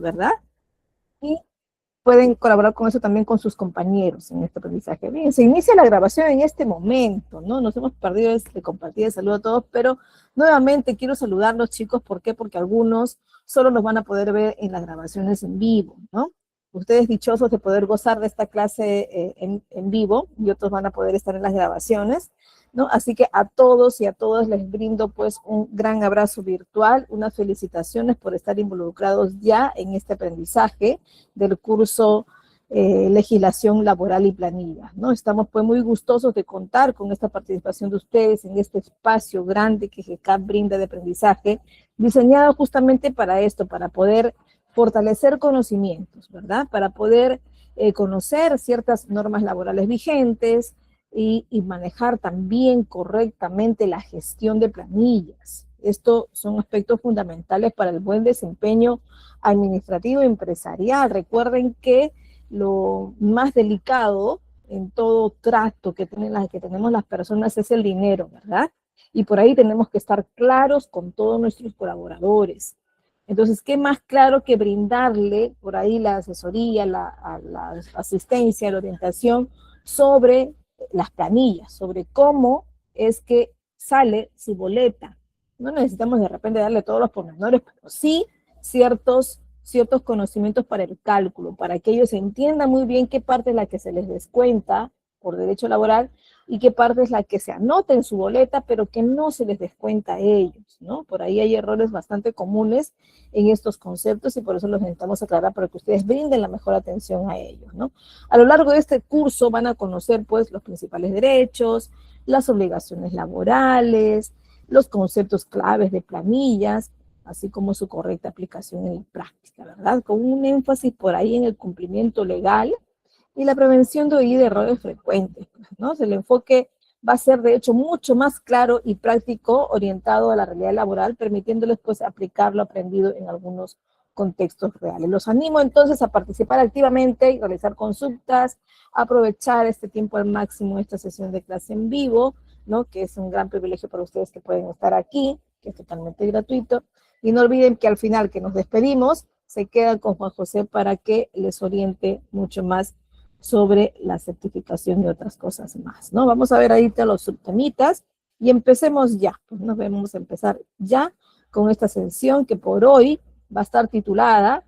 ¿verdad? Y pueden colaborar con eso también con sus compañeros en este aprendizaje. Bien, se inicia la grabación en este momento, ¿no? Nos hemos perdido de compartir el saludo a todos, pero nuevamente quiero saludarlos, chicos. ¿Por qué? Porque algunos solo nos van a poder ver en las grabaciones en vivo, ¿no? Ustedes dichosos de poder gozar de esta clase en vivo y otros van a poder estar en las grabaciones, ¿no? Así que a todos y a todas les brindo pues un gran abrazo virtual, unas felicitaciones por estar involucrados ya en este aprendizaje del curso Legislación Laboral y Planilla, ¿no? Estamos pues muy gustosos de contar con esta participación de ustedes en este espacio grande que GECAP brinda de aprendizaje, diseñado justamente para esto, para poder fortalecer conocimientos, ¿verdad? Para poder conocer ciertas normas laborales vigentes y manejar también correctamente la gestión de planillas. Estos son aspectos fundamentales para el buen desempeño administrativo y empresarial. Recuerden que lo más delicado en todo trato que tenemos las personas es el dinero, ¿verdad? Y por ahí tenemos que estar claros con todos nuestros colaboradores. Entonces, ¿qué más claro que brindarle por ahí la asesoría, la asistencia, la orientación sobre las planillas, sobre cómo es que sale su boleta? No necesitamos de repente darle todos los pormenores, pero sí ciertos conocimientos para el cálculo, para que ellos entiendan muy bien qué parte es la que se les descuenta por derecho laboral y qué parte es la que se anota en su boleta, pero que no se les descuenta a ellos, ¿no? Por ahí hay errores bastante comunes en estos conceptos y por eso los necesitamos aclarar para que ustedes brinden la mejor atención a ellos, ¿no? A lo largo de este curso van a conocer, pues, los principales derechos, las obligaciones laborales, los conceptos claves de planillas, así como su correcta aplicación en la práctica, ¿verdad? Con un énfasis por ahí en el cumplimiento legal y la prevención de errores frecuentes, ¿no? El enfoque va a ser, de hecho, mucho más claro y práctico, orientado a la realidad laboral, permitiéndoles, pues, aplicar lo aprendido en algunos contextos reales. Los animo, entonces, a participar activamente y realizar consultas, aprovechar este tiempo al máximo, esta sesión de clase en vivo, ¿no? Que es un gran privilegio para ustedes que pueden estar aquí, que es totalmente gratuito. Y no olviden que al final que nos despedimos, se quedan con Juan José para que les oriente mucho más sobre la certificación y otras cosas más, ¿no? Vamos a ver ahorita los subtemitas y empecemos ya. Pues nos vamos a empezar ya con esta sesión que por hoy va a estar titulada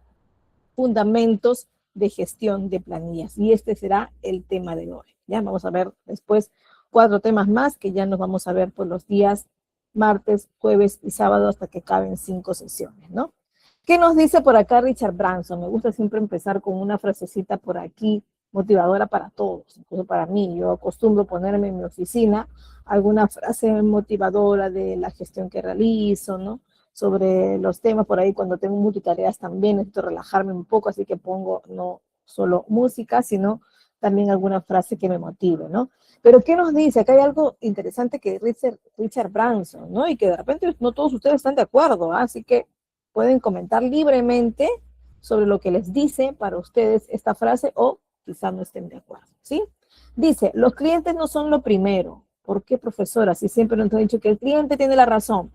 Fundamentos de Gestión de Planillas. Y este será el tema de hoy. Ya vamos a ver después 4 temas más que ya nos vamos a ver por los días martes, jueves y sábado hasta que caben 5 sesiones, ¿no? ¿Qué nos dice por acá Richard Branson? Me gusta siempre empezar con una frasecita por aquí motivadora para todos, incluso para mí. Yo acostumbro ponerme en mi oficina alguna frase motivadora de la gestión que realizo, ¿no? Sobre los temas por ahí cuando tengo multitareas también necesito relajarme un poco, así que pongo no solo música, sino también alguna frase que me motive, ¿no? Pero ¿qué nos dice? Acá hay algo interesante que Richard Branson, ¿no? Y que de repente no todos ustedes están de acuerdo, ¿eh? Así que pueden comentar libremente sobre lo que les dice para ustedes esta frase o quizás no estén de acuerdo, ¿sí? Dice, los clientes no son lo primero. ¿Por qué, profesora? Si siempre nos han dicho que el cliente tiene la razón,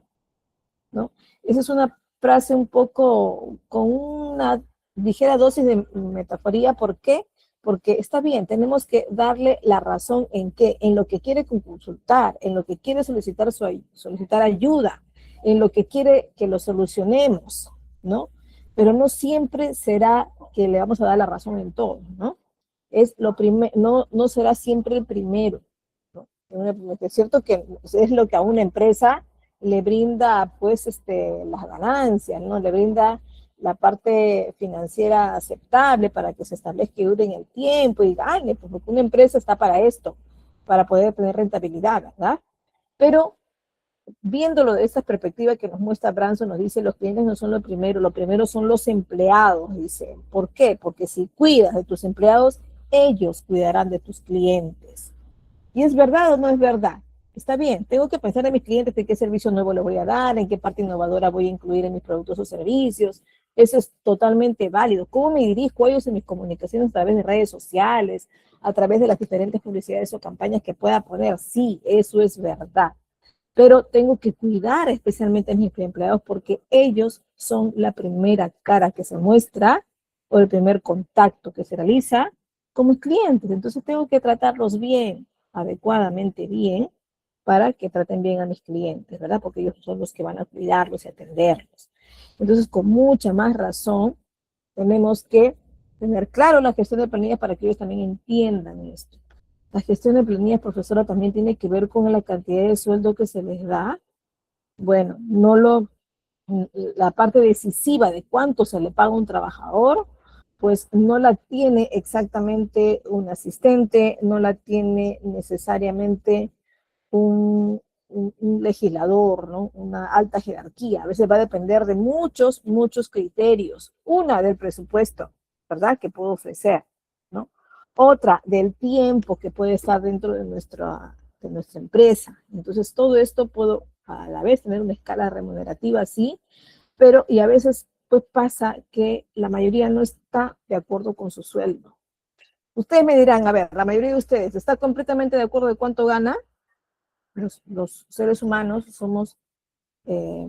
¿no? Esa es una frase un poco con una ligera dosis de metaforía. ¿Por qué? Porque está bien, tenemos que darle la razón en qué, en lo que quiere consultar, en lo que quiere solicitar ayuda, en lo que quiere que lo solucionemos, ¿no? Pero no siempre será que le vamos a dar la razón en todo, ¿no? Es lo primero, no será siempre el primero, ¿no? Es cierto que es lo que a una empresa le brinda, pues, las ganancias, ¿no? Le brinda la parte financiera aceptable para que se establezca y dure en el tiempo y gane, pues, porque una empresa está para esto, para poder tener rentabilidad, ¿verdad? Pero viéndolo de esta perspectiva que nos muestra Branson, nos dice, los clientes no son lo primero son los empleados, dice. ¿Por qué? Porque si cuidas de tus empleados, ellos cuidarán de tus clientes. ¿Y es verdad o no es verdad? Está bien, tengo que pensar en mis clientes, de qué servicio nuevo les voy a dar, en qué parte innovadora voy a incluir en mis productos o servicios. Eso es totalmente válido. ¿Cómo me dirijo a ellos en mis comunicaciones a través de redes sociales, a través de las diferentes publicidades o campañas que pueda poner? Sí, eso es verdad. pero tengo que cuidar especialmente a mis empleados porque ellos son la primera cara que se muestra o el primer contacto que se realiza con mis clientes. Entonces tengo que tratarlos bien, adecuadamente bien, para que traten bien a mis clientes, ¿verdad? Porque ellos son los que van a cuidarlos y atenderlos. Entonces, con mucha más razón, tenemos que tener claro la gestión de planillas para que ellos también entiendan esto. La gestión de planillas, profesora, también tiene que ver con la cantidad de sueldo que se les da. Bueno, no lo, la parte decisiva de cuánto se le paga a un trabajador, pues no la tiene exactamente un asistente, no la tiene necesariamente un legislador, ¿no? Una alta jerarquía. A veces va a depender de muchos criterios. Una, del presupuesto, ¿verdad? Que puedo ofrecer, ¿no? Otra, del tiempo que puede estar dentro de nuestra empresa. Entonces, todo esto puedo a la vez tener una escala remunerativa, sí, pero y a veces pues pasa que la mayoría no está de acuerdo con su sueldo. Ustedes me dirán, a ver, la mayoría de ustedes está completamente de acuerdo de cuánto gana. Los seres humanos somos, eh,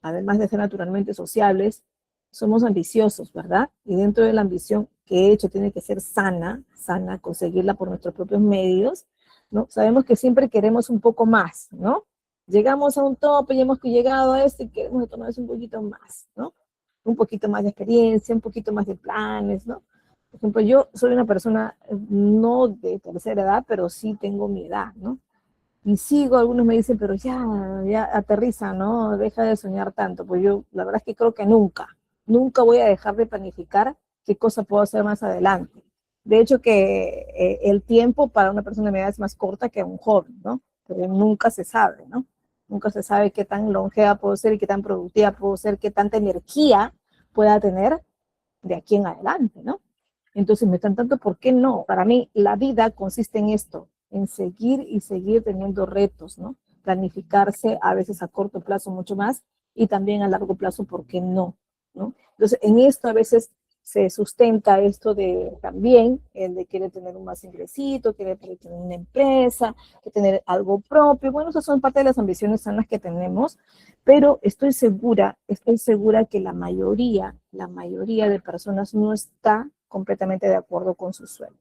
además de ser naturalmente sociables, somos ambiciosos, ¿verdad? Y dentro de la ambición que he hecho tiene que ser sana, conseguirla por nuestros propios medios, ¿no? Sabemos que siempre queremos un poco más, ¿no? Llegamos a un tope y hemos llegado a esto y queremos tomarnos un poquito más, ¿no? Un poquito más de experiencia, un poquito más de planes, ¿no? Por ejemplo, yo soy una persona no de tercera edad, pero sí tengo mi edad, ¿no? Y sigo, algunos me dicen, pero ya aterriza, ¿no? Deja de soñar tanto. Pues yo, la verdad es que creo que nunca voy a dejar de planificar qué cosa puedo hacer más adelante. De hecho, que el tiempo para una persona de mi edad es más corta que un joven, ¿no? Pero nunca se sabe, ¿no? Nunca se sabe qué tan longeva puedo ser y qué tan productiva puedo ser, qué tanta energía pueda tener de aquí en adelante, ¿no? Entonces me están tanto, ¿por qué no? Para mí la vida consiste en esto, en seguir y seguir teniendo retos, ¿no? Planificarse a veces a corto plazo mucho más y también a largo plazo, ¿por qué no? ¿No? Entonces en esto a veces se sustenta esto de también el de querer tener un más ingresito, querer tener una empresa, que tener algo propio. Bueno, esas son parte de las ambiciones sanas que tenemos, pero estoy segura que la mayoría de personas no está completamente de acuerdo con su sueldo.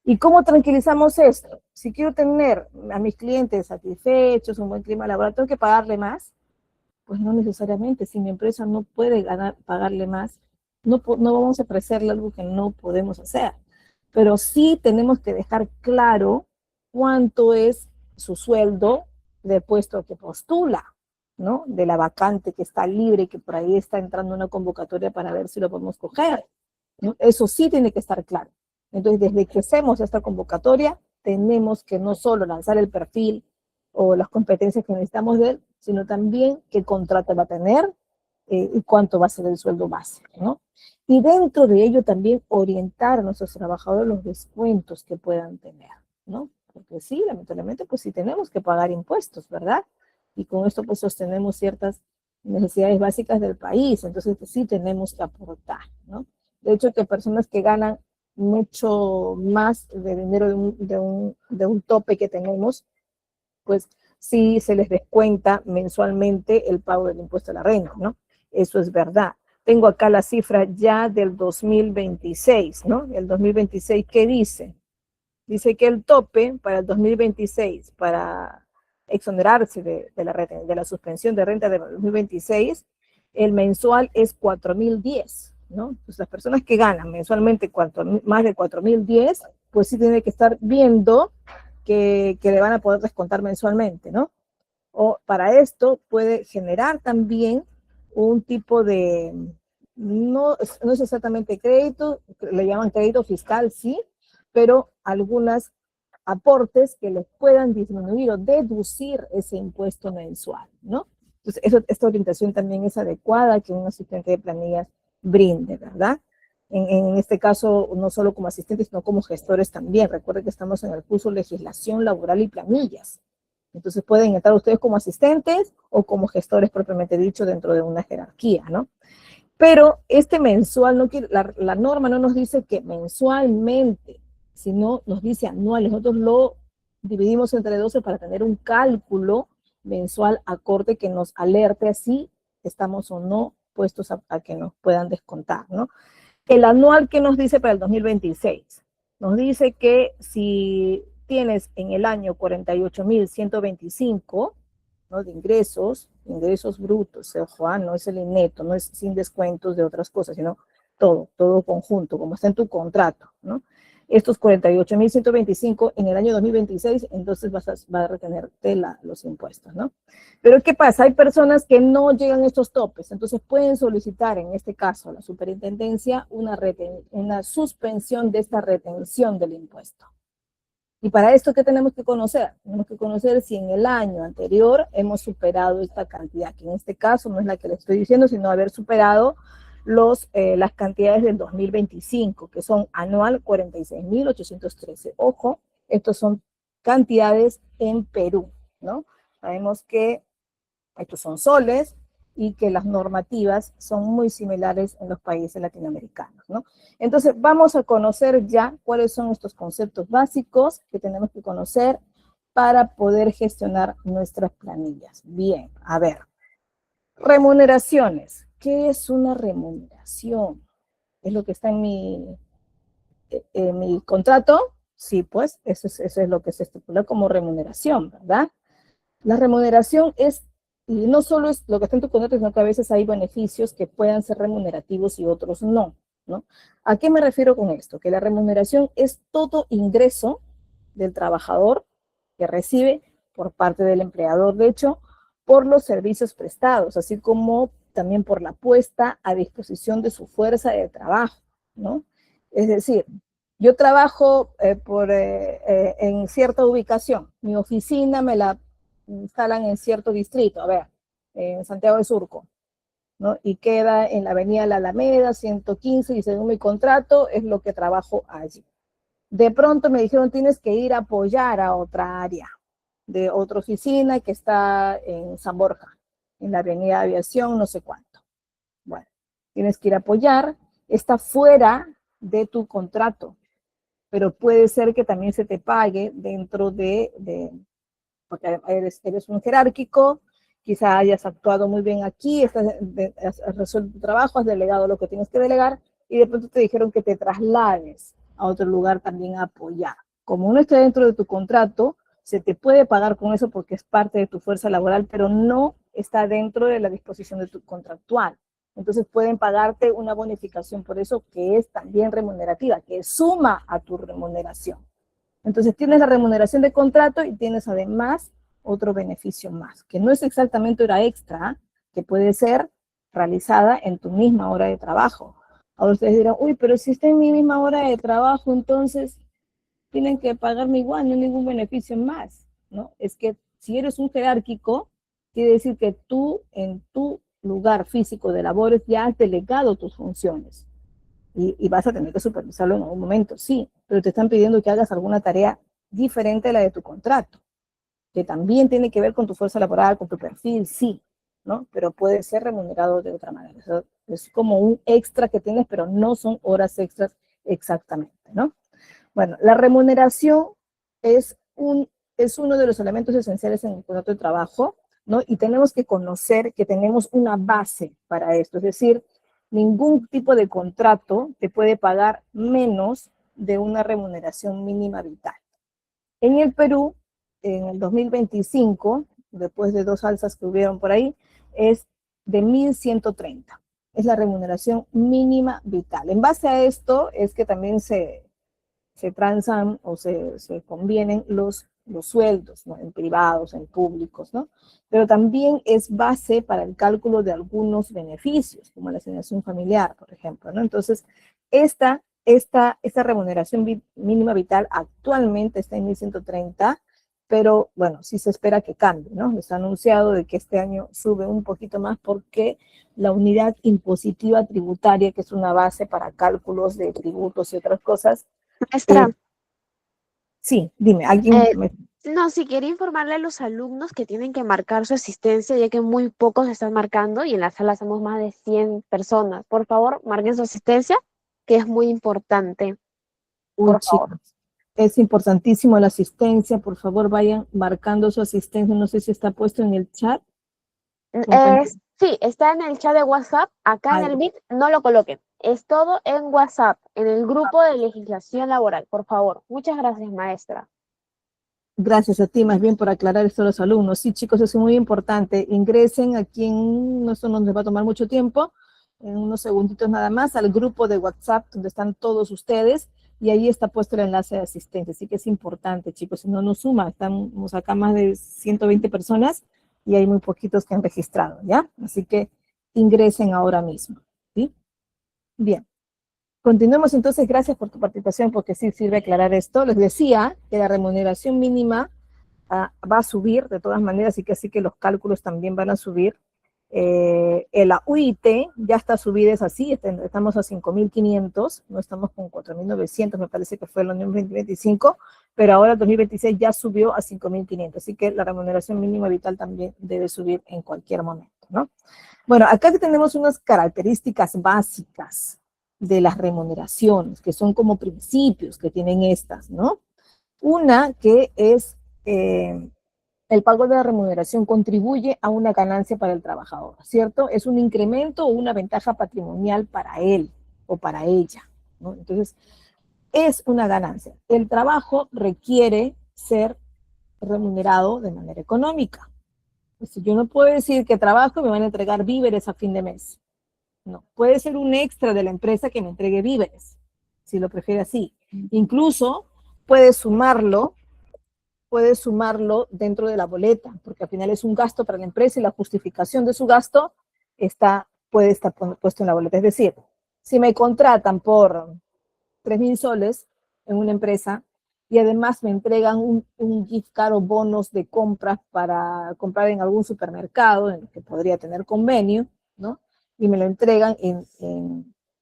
¿Y cómo tranquilizamos esto? Si quiero tener a mis clientes satisfechos, un buen clima laboral, ¿tengo que pagarle más? Pues no necesariamente. Si mi empresa no puede pagarle más, no vamos a ofrecerle algo que no podemos hacer. Pero sí tenemos que dejar claro cuánto es su sueldo del puesto que postula, ¿no? De la vacante que está libre y que por ahí está entrando una convocatoria para ver si lo podemos coger, ¿no? Eso sí tiene que estar claro. Entonces, desde que hacemos esta convocatoria, tenemos que no solo lanzar el perfil o las competencias que necesitamos de él, sino también qué contrato va a tener y cuánto va a ser el sueldo base, ¿no? Y dentro de ello también orientar a nuestros trabajadores los descuentos que puedan tener, ¿no? Porque sí, lamentablemente, pues sí tenemos que pagar impuestos, ¿verdad? Y con esto pues sostenemos ciertas necesidades básicas del país, entonces sí tenemos que aportar, ¿no? De hecho, que personas que ganan mucho más de dinero de un tope que tenemos, pues sí se les descuenta mensualmente el pago del impuesto a la renta, ¿no? Eso es verdad. Tengo acá la cifra ya del 2026, ¿no? El 2026, ¿qué dice? Dice que el tope para el 2026, para exonerarse de la suspensión de renta del 2026, el mensual es 4.010, ¿no? Pues las personas que ganan mensualmente más de 4.010, pues sí tienen que estar viendo que le van a poder descontar mensualmente, ¿no? O para esto puede generar también un tipo de, no es exactamente crédito, le llaman crédito fiscal, sí, pero algunos aportes que les puedan disminuir o deducir ese impuesto mensual, ¿no? Entonces, esta orientación también es adecuada que un asistente de planillas brinde, ¿verdad? En este caso, no solo como asistentes, sino como gestores también. Recuerden que estamos en el curso Legislación Laboral y Planillas. Entonces pueden entrar ustedes como asistentes o como gestores propiamente dicho dentro de una jerarquía, ¿no? Pero este mensual, la norma no nos dice que mensualmente, sino nos dice anual. Nosotros lo dividimos entre 12 para tener un cálculo mensual acorde que nos alerte así estamos o no puestos a que nos puedan descontar, ¿no? El anual que nos dice para el 2026, nos dice que si tienes en el año 48.125, ¿no? De ingresos brutos, ojo, no es el neto, no es sin descuentos de otras cosas, sino todo conjunto, como está en tu contrato, ¿no? Estos 48.125 en el año 2026, entonces vas a retenerte los impuestos, ¿no? Pero ¿qué pasa? Hay personas que no llegan a estos topes, entonces pueden solicitar, en este caso, a la superintendencia, una suspensión de esta retención del impuesto. Y para esto, ¿qué tenemos que conocer? Tenemos que conocer si en el año anterior hemos superado esta cantidad, que en este caso no es la que le estoy diciendo, sino haber superado las cantidades del 2025, que son anual 46.813. Ojo, estos son cantidades en Perú, ¿no? Sabemos que estos son soles y que las normativas son muy similares en los países latinoamericanos, ¿no? Entonces, vamos a conocer ya cuáles son estos conceptos básicos que tenemos que conocer para poder gestionar nuestras planillas. Bien, a ver. Remuneraciones. ¿Qué es una remuneración? ¿Es lo que está en mi contrato? Sí, pues, eso es lo que se estipula como remuneración, ¿verdad? La remuneración es, y no solo es lo que está en tu contrato, sino que a veces hay beneficios que puedan ser remunerativos y otros no, ¿no? ¿A qué me refiero con esto? Que la remuneración es todo ingreso del trabajador que recibe por parte del empleador, de hecho, por los servicios prestados, así como también por la puesta a disposición de su fuerza de trabajo, ¿no? Es decir, yo trabajo en cierta ubicación, mi oficina me la instalan en cierto distrito, a ver, en Santiago de Surco, ¿no? Y queda en la avenida La Alameda, 115, y según mi contrato es lo que trabajo allí. De pronto me dijeron, tienes que ir a apoyar a otra área de otra oficina que está en San Borja, en la avenida Aviación, no sé cuánto. Bueno, tienes que ir a apoyar, está fuera de tu contrato, pero puede ser que también se te pague dentro porque eres un jerárquico, quizá hayas actuado muy bien aquí, has resuelto tu trabajo, has delegado lo que tienes que delegar, y de pronto te dijeron que te traslades a otro lugar también a apoyar. Como no está dentro de tu contrato, se te puede pagar con eso porque es parte de tu fuerza laboral, pero no está dentro de la disposición de tu contractual. Entonces pueden pagarte una bonificación por eso que es también remunerativa, que suma a tu remuneración. Entonces tienes la remuneración de contrato y tienes además otro beneficio más, que no es exactamente hora extra, que puede ser realizada en tu misma hora de trabajo. Ahora ustedes dirán, uy, pero si está en mi misma hora de trabajo, entonces tienen que pagarme igual, no hay ningún beneficio más, ¿no? Es que si eres un jerárquico, quiere decir que tú en tu lugar físico de labores ya has delegado tus funciones y vas a tener que supervisarlo en algún momento, sí, pero te están pidiendo que hagas alguna tarea diferente a la de tu contrato, que también tiene que ver con tu fuerza laboral, con tu perfil, sí, ¿no? Pero puede ser remunerado de otra manera. Eso es como un extra que tienes, pero no son horas extras exactamente, ¿no? Bueno, la remuneración es, es uno de los elementos esenciales en el contrato de trabajo, ¿no? Y tenemos que conocer que tenemos una base para esto, es decir, ningún tipo de contrato te puede pagar menos de una remuneración mínima vital. En el Perú, en el 2025, después de dos alzas que hubieron por ahí, es de 1.130. Es la remuneración mínima vital. En base a esto es que también se transan o se convienen los sueldos, ¿no? En privados, en públicos, ¿no? Pero también es base para el cálculo de algunos beneficios, como la asignación familiar, por ejemplo, ¿no? Entonces, esta remuneración mínima vital actualmente está en 1.130, pero bueno, sí se espera que cambie, ¿no? Les ha anunciado de que este año sube un poquito más porque la unidad impositiva tributaria, que es una base para cálculos de tributos y otras cosas, Maestra, sí, dime, alguien eh, me... no, si quiere informarle a los alumnos que tienen que marcar su asistencia, ya que muy pocos están marcando y en la sala somos más de 100 personas. Por favor, marquen su asistencia, que es muy importante, Uy, por favor. chicos. Es importantísimo la asistencia, por favor vayan marcando su asistencia, no sé si está puesto en el chat, compañero. Sí, está en el chat de WhatsApp. Acá en Ah, el Meet no lo coloquen. Es todo en WhatsApp, en el grupo de legislación laboral, por favor. Muchas gracias, maestra. gracias a ti, más bien por aclarar esto a los alumnos. Sí, chicos, eso es muy importante. Ingresen aquí esto no les va a tomar mucho tiempo, en unos segunditos nada más, al grupo de WhatsApp donde están todos ustedes y ahí está puesto el enlace de asistencia. Así que es importante, chicos, si no nos suma, estamos acá más de 120 personas y hay muy poquitos que han registrado, ¿ya? Así que ingresen ahora mismo, ¿sí? Bien. Continuemos entonces, gracias por tu participación, porque sí sirve aclarar esto. Les decía que la remuneración mínima va a subir de todas maneras, y que así que los cálculos también van a subir. La UIT ya está subida, es así, estamos a 5.500, no estamos con 4.900, me parece que fue el año 2025, pero ahora el 2026 ya subió a 5.500, así que la remuneración mínima vital también debe subir en cualquier momento, ¿no? Bueno, acá tenemos unas características básicas de las remuneraciones, que son como principios que tienen estas, ¿no? Una que es el pago de la remuneración contribuye a una ganancia para el trabajador, ¿cierto? Es un incremento o una ventaja patrimonial para él o para ella, ¿no? Entonces, es una ganancia. El trabajo requiere ser remunerado de manera económica. Pues yo no puedo decir que trabajo y me van a entregar víveres a fin de mes. No, puede ser un extra de la empresa que me entregue víveres, si lo prefiere así. Incluso puede sumarlo dentro de la boleta, porque al final es un gasto para la empresa y la justificación de su gasto puede estar puesto en la boleta. Es decir, si me contratan por 3.000 soles en una empresa y además me entregan un gift card o bonos de compras para comprar en algún supermercado en el que podría tener convenio, ¿no? Y me lo entregan en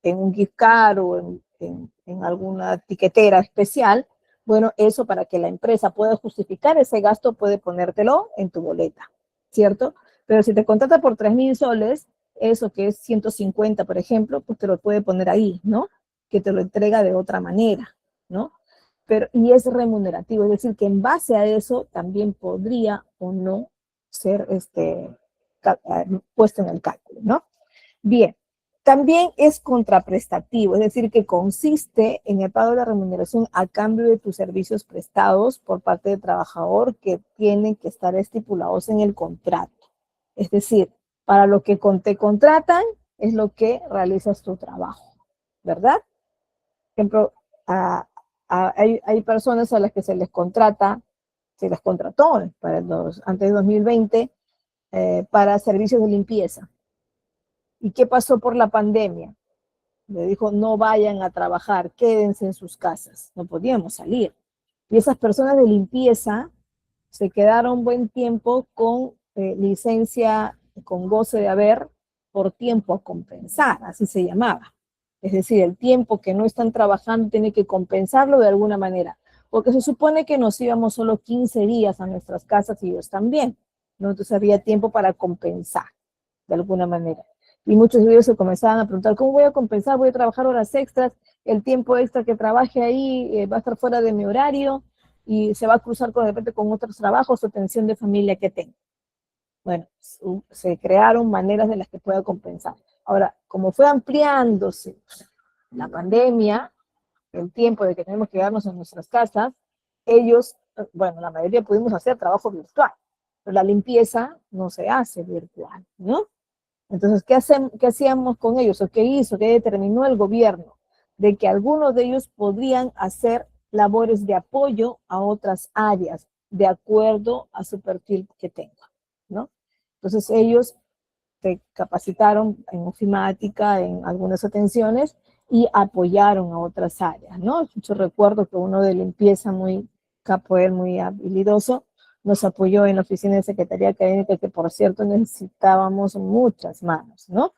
un gift card o en alguna tiquetera especial. Bueno, eso, para que la empresa pueda justificar ese gasto, puede ponértelo en tu boleta, ¿cierto? Pero si te contrata por 3.000 soles, eso que es 150, por ejemplo, pues te lo puede poner ahí, ¿no? Que te lo entrega de otra manera, ¿no? Pero, y es remunerativo, es decir, que en base a eso también podría o no ser puesto en el cálculo, ¿no? Bien, también es contraprestativo, es decir, que consiste en el pago de la remuneración a cambio de tus servicios prestados por parte del trabajador, que tienen que estar estipulados en el contrato. Es decir, para lo que te contratan es lo que realizas tu trabajo, ¿verdad? Por ejemplo, hay personas a las que se les contrató antes de 2020 para servicios de limpieza. ¿Y qué pasó por la pandemia? Le dijo, no vayan a trabajar, quédense en sus casas. No podíamos salir. Y esas personas de limpieza se quedaron buen tiempo con licencia, con goce de haber, por tiempo a compensar, así se llamaba. Es decir, el tiempo que no están trabajando tiene que compensarlo de alguna manera, porque se supone que nos íbamos solo 15 días a nuestras casas y ellos también, ¿no? Entonces había tiempo para compensar de alguna manera. Y muchos de ellos se comenzaban a preguntar, ¿cómo voy a compensar? Voy a trabajar horas extras, el tiempo extra que trabaje ahí va a estar fuera de mi horario y se va a cruzar de repente con otros trabajos o atención de familia que tengo. Bueno, se crearon maneras de las que pueda compensar. Ahora, como fue ampliándose la pandemia, el tiempo de que tenemos que quedarnos en nuestras casas, ellos, bueno, la mayoría pudimos hacer trabajo virtual, pero la limpieza no se hace virtual, ¿no? Entonces, ¿qué hacíamos con ellos? ¿O qué hizo? ¿Qué determinó el gobierno? De que algunos de ellos podrían hacer labores de apoyo a otras áreas, de acuerdo a su perfil que tenga, ¿no? Entonces, ellos se capacitaron en ofimática, en algunas atenciones, y apoyaron a otras áreas, ¿no? Yo recuerdo que uno de limpieza muy capo, muy habilidoso, nos apoyó en la oficina de Secretaría Académica, que por cierto necesitábamos muchas manos, ¿no?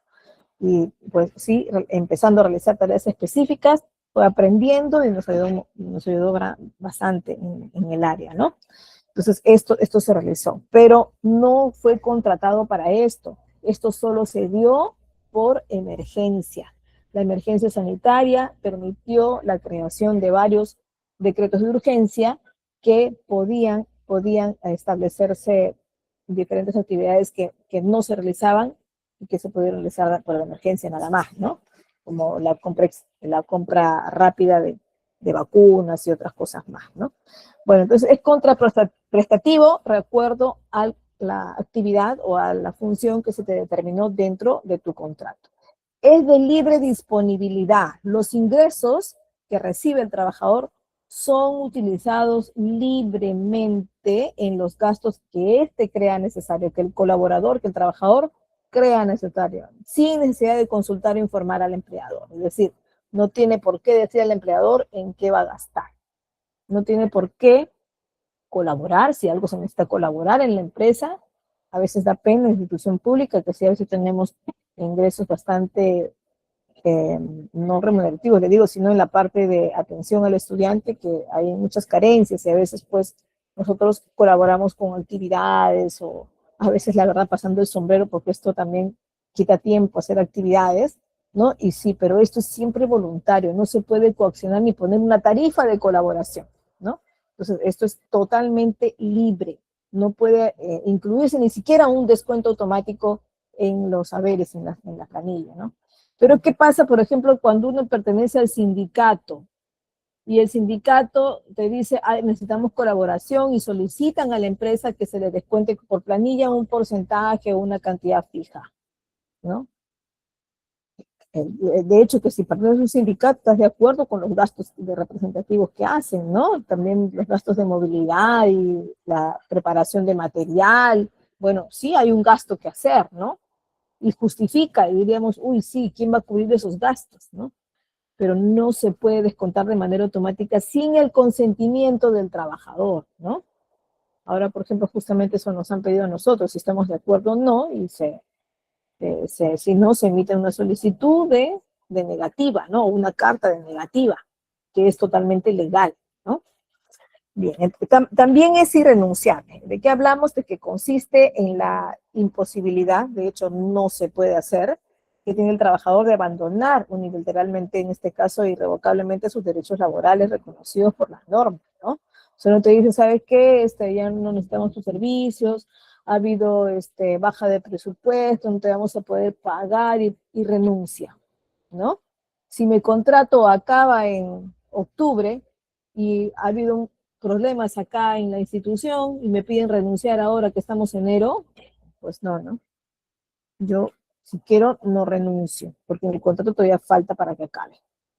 Y pues sí, empezando a realizar tareas específicas, fue aprendiendo y nos ayudó bastante en el área, ¿no? Entonces, esto se realizó, pero no fue contratado para esto. Esto solo se dio por emergencia. La emergencia sanitaria permitió la creación de varios decretos de urgencia que podían establecerse diferentes actividades que no se realizaban y que se pudieron realizar por la emergencia nada más, ¿no? Como la compra rápida de vacunas y otras cosas más, ¿no? Bueno, entonces es contraprestativo, recuerdo a la actividad o a la función que se te determinó dentro de tu contrato. Es de libre disponibilidad. Los ingresos que recibe el trabajador son utilizados libremente en los gastos que éste crea necesario, que el colaborador, que el trabajador crea necesario, sin necesidad de consultar o informar al empleador. Es decir, no tiene por qué decir al empleador en qué va a gastar. No tiene por qué colaborar, si algo se necesita colaborar en la empresa. A veces da pena en la institución pública, que sí, a veces tenemos ingresos bastante no remunerativos, le digo, sino en la parte de atención al estudiante, que hay muchas carencias y a veces pues nosotros colaboramos con actividades o a veces la verdad pasando el sombrero porque esto también quita tiempo hacer actividades, ¿no? Y sí, pero esto es siempre voluntario, no se puede coaccionar ni poner una tarifa de colaboración, ¿no? Entonces esto es totalmente libre, no puede incluirse ni siquiera un descuento automático en los saberes, en la planilla, ¿no? Pero ¿qué pasa, por ejemplo, cuando uno pertenece al sindicato y el sindicato te dice, necesitamos colaboración y solicitan a la empresa que se le descuente por planilla un porcentaje o una cantidad fija, ¿no? De hecho, que si perteneces a un sindicato, estás de acuerdo con los gastos de representativos que hacen, ¿no? También los gastos de movilidad y la preparación de material. Bueno, sí hay un gasto que hacer, ¿no? Y justifica, y diríamos, uy, sí, ¿quién va a cubrir esos gastos, no? Pero no se puede descontar de manera automática sin el consentimiento del trabajador, ¿no? Ahora, por ejemplo, justamente eso nos han pedido a nosotros, si estamos de acuerdo o no, y si no, se emite una solicitud de negativa, ¿no? Una carta de negativa, que es totalmente legal, ¿no? Bien, también es irrenunciable. ¿De qué hablamos? De que consiste en la imposibilidad, de hecho no se puede hacer, que tiene el trabajador de abandonar unilateralmente, en este caso irrevocablemente, sus derechos laborales reconocidos por las normas, ¿no? O sea, no te dice, ¿sabes qué? Ya no necesitamos tus servicios, ha habido baja de presupuesto, no te vamos a poder pagar y renuncia, ¿no? Si mi contrato acaba en octubre y ha habido problemas acá en la institución y me piden renunciar ahora que estamos en enero, pues no, ¿no? Yo, si quiero, no renuncio, porque mi contrato todavía falta para que acabe,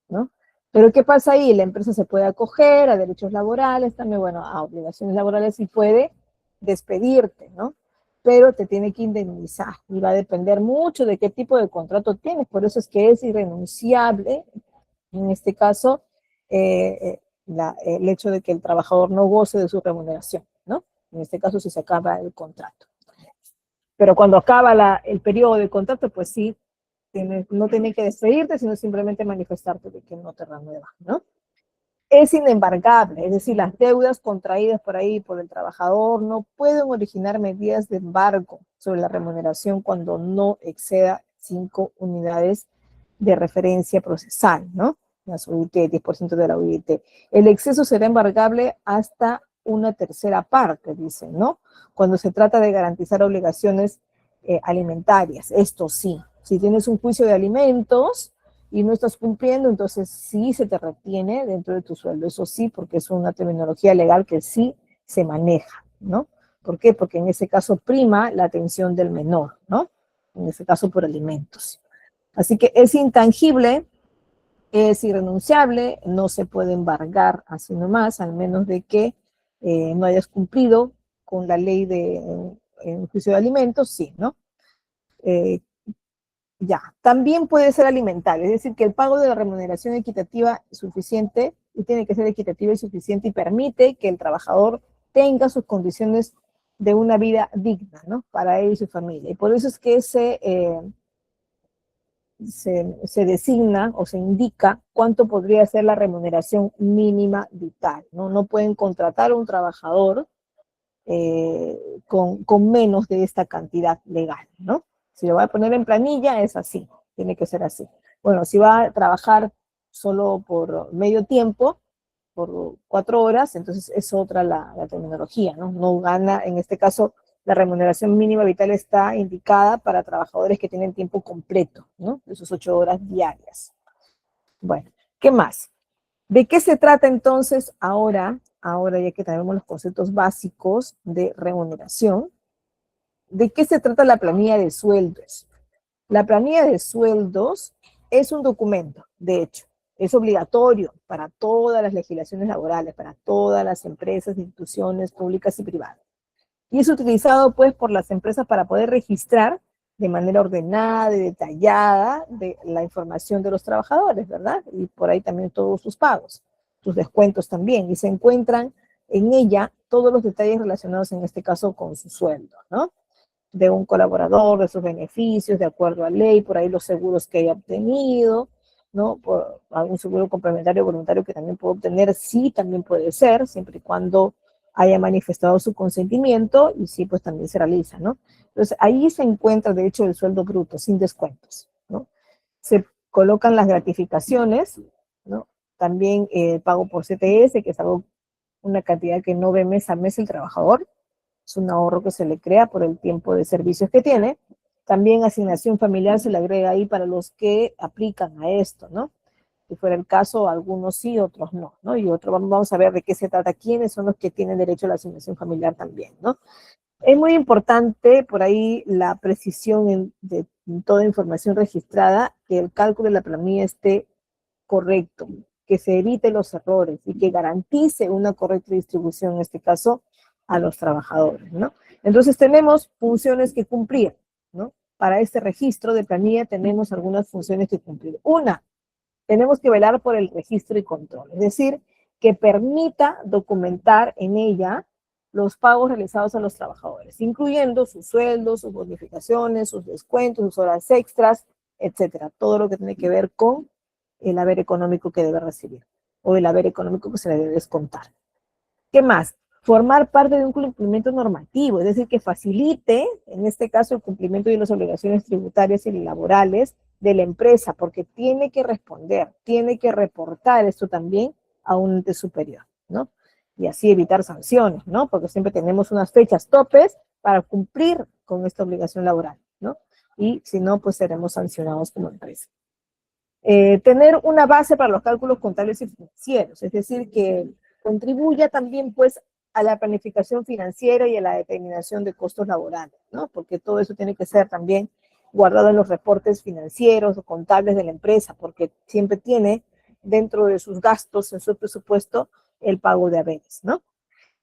¿no? Pero ¿qué pasa ahí? La empresa se puede acoger a derechos laborales, también, bueno, a obligaciones laborales y puede despedirte, ¿no? Pero te tiene que indemnizar y va a depender mucho de qué tipo de contrato tienes, por eso es que es irrenunciable, en este caso, el hecho de que el trabajador no goce de su remuneración, ¿no? En este caso, si se acaba el contrato. Pero cuando acaba el periodo de contrato, pues sí, no tiene que despedirte, sino simplemente manifestarte de que no te renueva, ¿no? Es inembargable, es decir, las deudas contraídas por ahí por el trabajador no pueden originar medidas de embargo sobre la remuneración cuando no exceda 5 unidades de referencia procesal, ¿no? Las UIT, 10% de la UIT. El exceso será embargable hasta una tercera parte, dicen, ¿no? Cuando se trata de garantizar obligaciones alimentarias. Esto sí, si tienes un juicio de alimentos y no estás cumpliendo, entonces sí se te retiene dentro de tu sueldo. Eso sí, porque es una terminología legal que sí se maneja, ¿no? ¿Por qué? Porque en ese caso prima la atención del menor, ¿no? En ese caso por alimentos. Así que es intangible, es irrenunciable, no se puede embargar así nomás, al menos de que no hayas cumplido con la ley de juicio de alimentos, sí, ¿no? Ya, también puede ser alimentario, es decir, que el pago de la remuneración equitativa es suficiente y tiene que ser equitativa y suficiente y permite que el trabajador tenga sus condiciones de una vida digna, ¿no? Para él y su familia. Y por eso es que se designa o se indica cuánto podría ser la remuneración mínima vital, ¿no? No pueden contratar a un trabajador con menos de esta cantidad legal, ¿no? Si lo va a poner en planilla, es así, tiene que ser así. Bueno, si va a trabajar solo por medio tiempo, por 4 horas, entonces es otra la terminología, ¿no? No gana, en este caso, la remuneración mínima vital está indicada para trabajadores que tienen tiempo completo, ¿no? De sus 8 horas diarias. Bueno, ¿qué más? ¿De qué se trata entonces ahora ya que tenemos los conceptos básicos de remuneración? ¿De qué se trata la planilla de sueldos? La planilla de sueldos es un documento, de hecho, es obligatorio para todas las legislaciones laborales, para todas las empresas, instituciones públicas y privadas. Y es utilizado pues por las empresas para poder registrar de manera ordenada y detallada de la información de los trabajadores, ¿verdad? Y por ahí también todos sus pagos, sus descuentos también. Y se encuentran en ella todos los detalles relacionados en este caso con su sueldo, ¿no? De un colaborador, de sus beneficios, de acuerdo a ley, por ahí los seguros que haya obtenido, ¿no? Por algún seguro complementario voluntario que también puede obtener, sí, también puede ser, siempre y cuando haya manifestado su consentimiento, y sí, pues también se realiza, ¿no? Entonces, ahí se encuentra, de hecho, el sueldo bruto, sin descuentos, ¿no? Se colocan las gratificaciones, ¿no? También el pago por CTS, que es algo, una cantidad que no ve mes a mes el trabajador, es un ahorro que se le crea por el tiempo de servicios que tiene. También asignación familiar se le agrega ahí para los que aplican a esto, ¿no? Si fuera el caso, algunos sí, otros no, ¿no? Y otro, vamos a ver de qué se trata, quiénes son los que tienen derecho a la asignación familiar también, ¿no? Es muy importante por ahí la precisión en toda información registrada, que el cálculo de la planilla esté correcto, que se evite los errores y que garantice una correcta distribución, en este caso, a los trabajadores, ¿no? Entonces tenemos funciones que cumplir, ¿no? Para este registro de planilla tenemos algunas funciones que cumplir. Una, tenemos que velar por el registro y control, es decir, que permita documentar en ella los pagos realizados a los trabajadores, incluyendo sus sueldos, sus bonificaciones, sus descuentos, sus horas extras, etcétera, todo lo que tiene que ver con el haber económico que debe recibir o el haber económico que se le debe descontar. ¿Qué más? Formar parte de un cumplimiento normativo, es decir, que facilite, en este caso, el cumplimiento de las obligaciones tributarias y laborales de la empresa, porque tiene que responder, tiene que reportar esto también a un ente superior, ¿no? Y así evitar sanciones, ¿no? Porque siempre tenemos unas fechas topes para cumplir con esta obligación laboral, ¿no? Y si no, pues seremos sancionados como empresa. Tener una base para los cálculos contables y financieros, es decir, que contribuya también pues a la planificación financiera y a la determinación de costos laborales, ¿no? Porque todo eso tiene que ser también guardado en los reportes financieros o contables de la empresa, porque siempre tiene dentro de sus gastos en su presupuesto el pago de haberes, ¿no?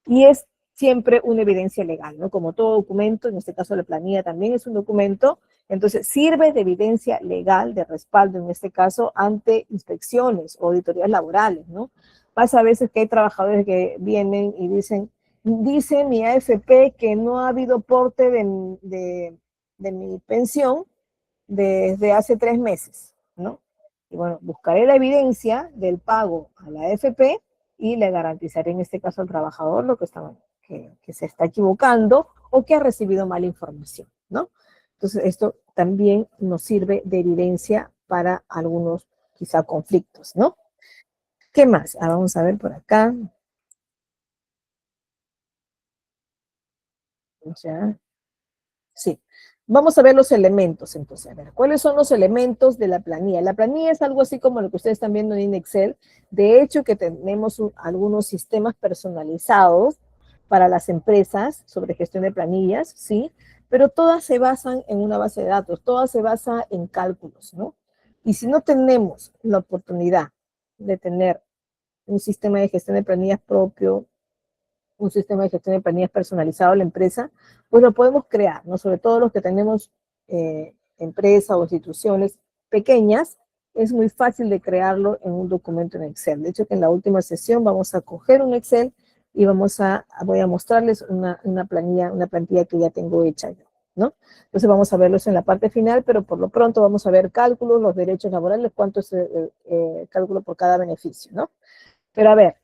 Y es siempre una evidencia legal, ¿no? Como todo documento, en este caso la planilla también es un documento, entonces sirve de evidencia legal, de respaldo en este caso, ante inspecciones o auditorías laborales, ¿no? Pasa a veces que hay trabajadores que vienen y dicen, dice mi AFP que no ha habido porte de mi pensión desde hace 3 meses, ¿no? Y bueno, buscaré la evidencia del pago a la AFP y le garantizaré en este caso al trabajador lo que, que se está equivocando o que ha recibido mala información, ¿no? Entonces, esto también nos sirve de evidencia para algunos quizá conflictos, ¿no? ¿Qué más? Ah, vamos a ver por acá. Ya. Sí. Vamos a ver los elementos, entonces. A ver, ¿cuáles son los elementos de la planilla? La planilla es algo así como lo que ustedes están viendo en Excel. De hecho, que tenemos algunos sistemas personalizados para las empresas sobre gestión de planillas, ¿sí? Pero todas se basan en una base de datos, todas se basan en cálculos, ¿no? Y si no tenemos la oportunidad de tener un sistema de gestión de planillas propio, un sistema de gestión de planillas personalizado a la empresa, pues lo podemos crear, ¿no? Sobre todo los que tenemos empresas o instituciones pequeñas, es muy fácil de crearlo en un documento en Excel. De hecho, que en la última sesión vamos a coger un Excel y voy a mostrarles una plantilla que ya tengo hecha yo, ¿no? Entonces vamos a verlos en la parte final, pero por lo pronto vamos a ver cálculos, los derechos laborales, cuánto es el cálculo por cada beneficio, ¿no? Pero a ver,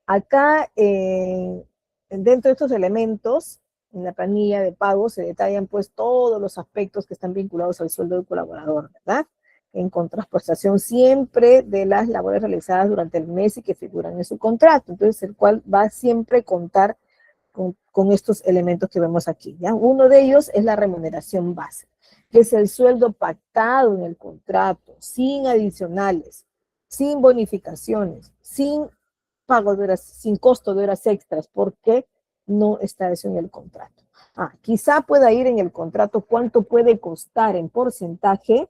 acá dentro de estos elementos, en la planilla de pago se detallan pues todos los aspectos que están vinculados al sueldo del colaborador, ¿verdad? en contraprestación siempre de las labores realizadas durante el mes y que figuran en su contrato. Entonces, el cual va a siempre contar con estos elementos que vemos aquí, ¿ya? Uno de ellos es la remuneración base, que es el sueldo pactado en el contrato, sin adicionales, sin bonificaciones, sin pago de horas, sin costo de horas extras, porque no está eso en el contrato. Quizá pueda ir en el contrato cuánto puede costar en porcentaje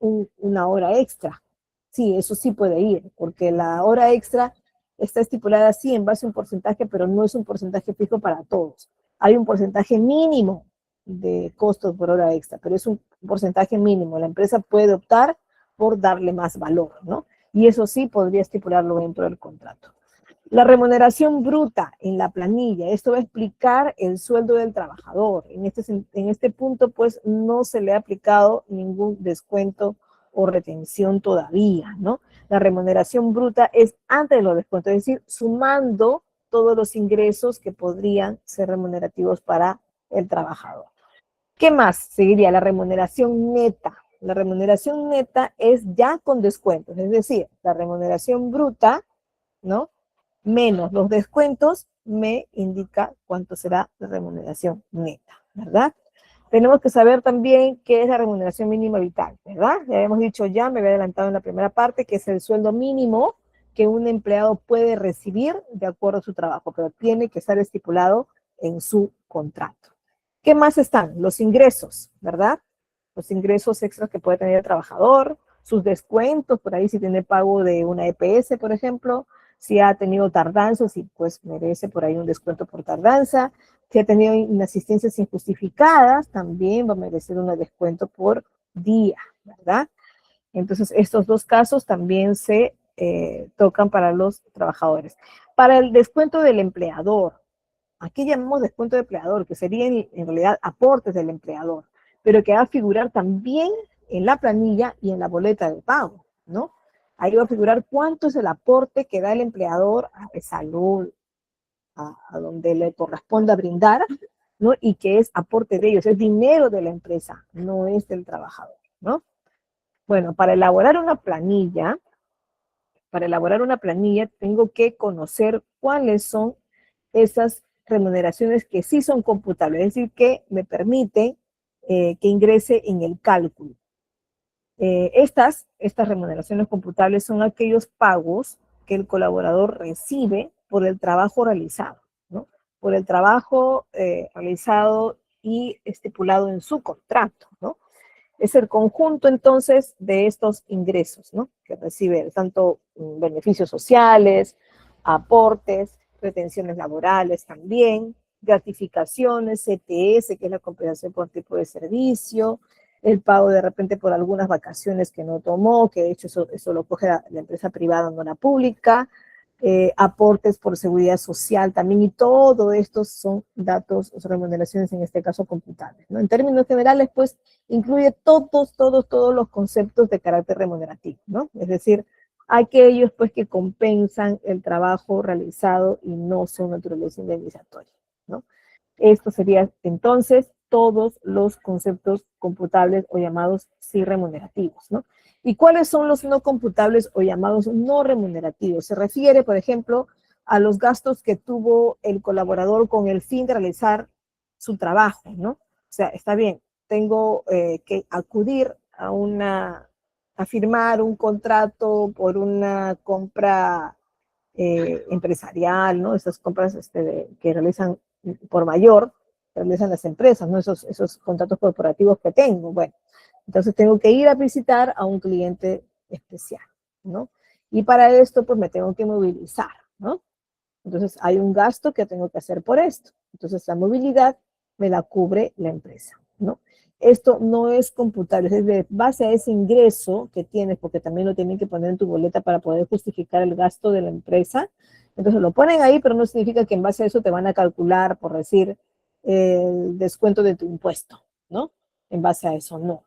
una hora extra. Sí, eso sí puede ir, porque la hora extra está estipulada así en base a un porcentaje, pero no es un porcentaje fijo para todos. Hay un porcentaje mínimo de costos por hora extra, pero es un porcentaje mínimo. La empresa puede optar por darle más valor, ¿no? Y eso sí podría estipularlo dentro del contrato. La remuneración bruta en la planilla, esto va a explicar el sueldo del trabajador. En este punto, pues, no se le ha aplicado ningún descuento o retención todavía, ¿no? La remuneración bruta es antes de los descuentos, es decir, sumando todos los ingresos que podrían ser remunerativos para el trabajador. ¿Qué más seguiría? La remuneración neta. La remuneración neta es ya con descuentos, es decir, la remuneración bruta, ¿no? Menos los descuentos, me indica cuánto será la remuneración neta, ¿verdad? Tenemos que saber también qué es la remuneración mínima vital, ¿verdad? Ya habíamos dicho ya, me había adelantado en la primera parte, que es el sueldo mínimo que un empleado puede recibir de acuerdo a su trabajo, pero tiene que estar estipulado en su contrato. ¿Qué más están? Los ingresos, ¿verdad? Los ingresos extras que puede tener el trabajador, sus descuentos, por ahí si tiene pago de una EPS, por ejemplo, si ha tenido tardanzas y pues merece por ahí un descuento por tardanza, si ha tenido inasistencias injustificadas, también va a merecer un descuento por día, ¿verdad? Entonces, estos dos casos también se tocan para los trabajadores. Para el descuento del empleador, aquí llamamos descuento de empleador, que serían en realidad aportes del empleador, pero que va a figurar también en la planilla y en la boleta de pago, ¿no? Ahí va a figurar cuánto es el aporte que da el empleador a salud, a donde le corresponda brindar, ¿no? Y que es aporte de ellos, es dinero de la empresa, no es del trabajador, ¿no? Bueno, para elaborar una planilla tengo que conocer cuáles son esas remuneraciones que sí son computables, es decir, que me permiten que ingrese en el cálculo. Estas remuneraciones computables son aquellos pagos que el colaborador recibe por el trabajo realizado, ¿no? Por el trabajo realizado y estipulado en su contrato, ¿no? Es el conjunto entonces de estos ingresos, ¿no? Que recibe tanto beneficios sociales, aportes, retenciones laborales también, gratificaciones, CTS, que es la compensación por tipo de servicio, el pago de repente por algunas vacaciones que no tomó, que de hecho eso lo coge la empresa privada, no la pública, aportes por seguridad social también, y todo esto son datos, o remuneraciones en este caso computables, ¿no? En términos generales, pues, incluye todos los conceptos de carácter remunerativo, ¿no? Es decir, aquellos, pues, que compensan el trabajo realizado y no son naturaleza indemnizatoria, ¿no? Esto sería, entonces, todos los conceptos computables o llamados sí remunerativos, ¿no? ¿Y cuáles son los no computables o llamados no remunerativos? Se refiere, por ejemplo, a los gastos que tuvo el colaborador con el fin de realizar su trabajo, ¿no? O sea, está bien, tengo que acudir a firmar un contrato por una compra empresarial, ¿no? Esas compras que realizan por mayor, realizan las empresas, ¿no? Esos contratos corporativos que tengo. Bueno, entonces tengo que ir a visitar a un cliente especial, ¿no? Y para esto, pues me tengo que movilizar, ¿no? Entonces hay un gasto que tengo que hacer por esto. Entonces la movilidad me la cubre la empresa, ¿no? Esto no es computable, es de base a ese ingreso que tienes, porque también lo tienen que poner en tu boleta para poder justificar el gasto de la empresa. Entonces lo ponen ahí, pero no significa que en base a eso te van a calcular, por decir, el descuento de tu impuesto, ¿no? En base a eso, no.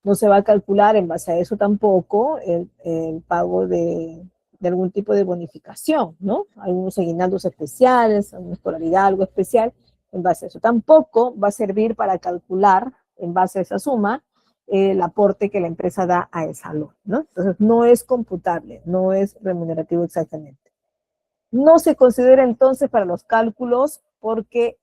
No se va a calcular en base a eso tampoco el pago de algún tipo de bonificación, ¿no? Algunos aguinaldos especiales, alguna escolaridad, algo especial, en base a eso. Tampoco va a servir para calcular, en base a esa suma, el aporte que la empresa da a el salón, ¿no? Entonces, no es computable, no es remunerativo exactamente. No se considera entonces para los cálculos porque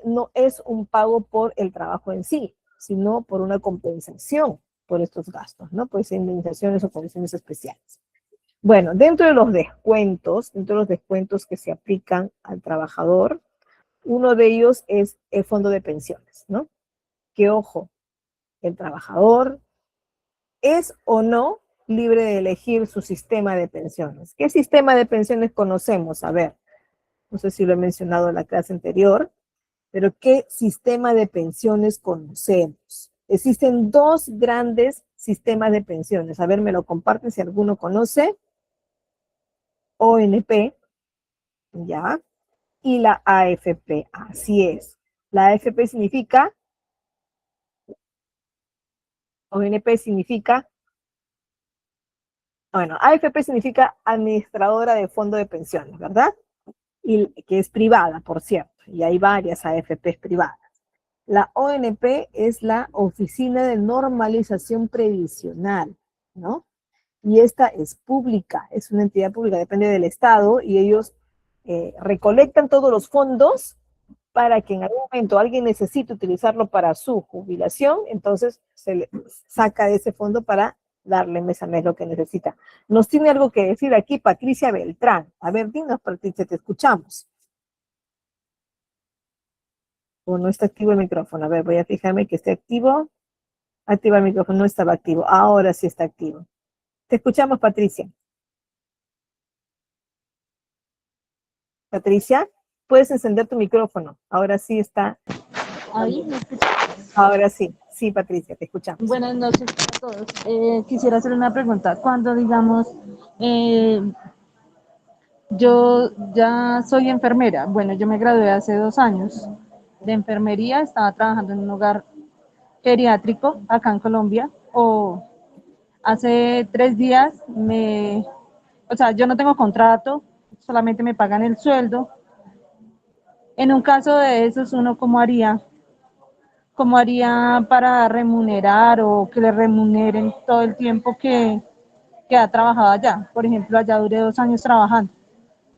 no es un pago por el trabajo en sí, sino por una compensación por estos gastos, ¿no? Pues indemnizaciones o condiciones especiales. Bueno, dentro de los descuentos que se aplican al trabajador, uno de ellos es el fondo de pensiones, ¿no? Que ojo, el trabajador es o no libre de elegir su sistema de pensiones. ¿Qué sistema de pensiones conocemos? A ver, no sé si lo he mencionado en la clase anterior, pero ¿qué sistema de pensiones conocemos? Existen dos grandes sistemas de pensiones. A ver, me lo comparten si alguno conoce. ONP, ¿ya? Y la AFP, así es. La AFP significa, ONP significa, bueno, AFP significa Administradora de Fondo de Pensiones, ¿verdad? Y que es privada, por cierto, y hay varias AFPs privadas. La ONP es la Oficina de Normalización Previsional, ¿no? Y esta es pública, es una entidad pública, depende del Estado, y ellos recolectan todos los fondos para que en algún momento alguien necesite utilizarlo para su jubilación, entonces se le saca de ese fondo para darle mes a mes lo que necesita. Nos tiene algo que decir aquí Patricia Beltrán. A ver, dinos, Patricia, te escuchamos. O no está activo el micrófono. A ver, voy a fijarme que esté activo. Activa el micrófono, no estaba activo. Ahora sí está activo. Te escuchamos, Patricia. Patricia, puedes encender tu micrófono. Ahora sí está. Ahí me escuchan. Ahora sí. Sí, Patricia, te escuchamos. Buenas noches a todos. Quisiera hacer una pregunta. Cuando, digamos, eh, yo ya soy enfermera, bueno, yo me gradué hace 2 años de enfermería, estaba trabajando en un hogar geriátrico acá en Colombia, o hace 3 días o sea, yo no tengo contrato, solamente me pagan el sueldo. En un caso de esos, ¿uno cómo haría para remunerar o que le remuneren todo el tiempo que ha trabajado allá? Por ejemplo, allá duré 2 años trabajando,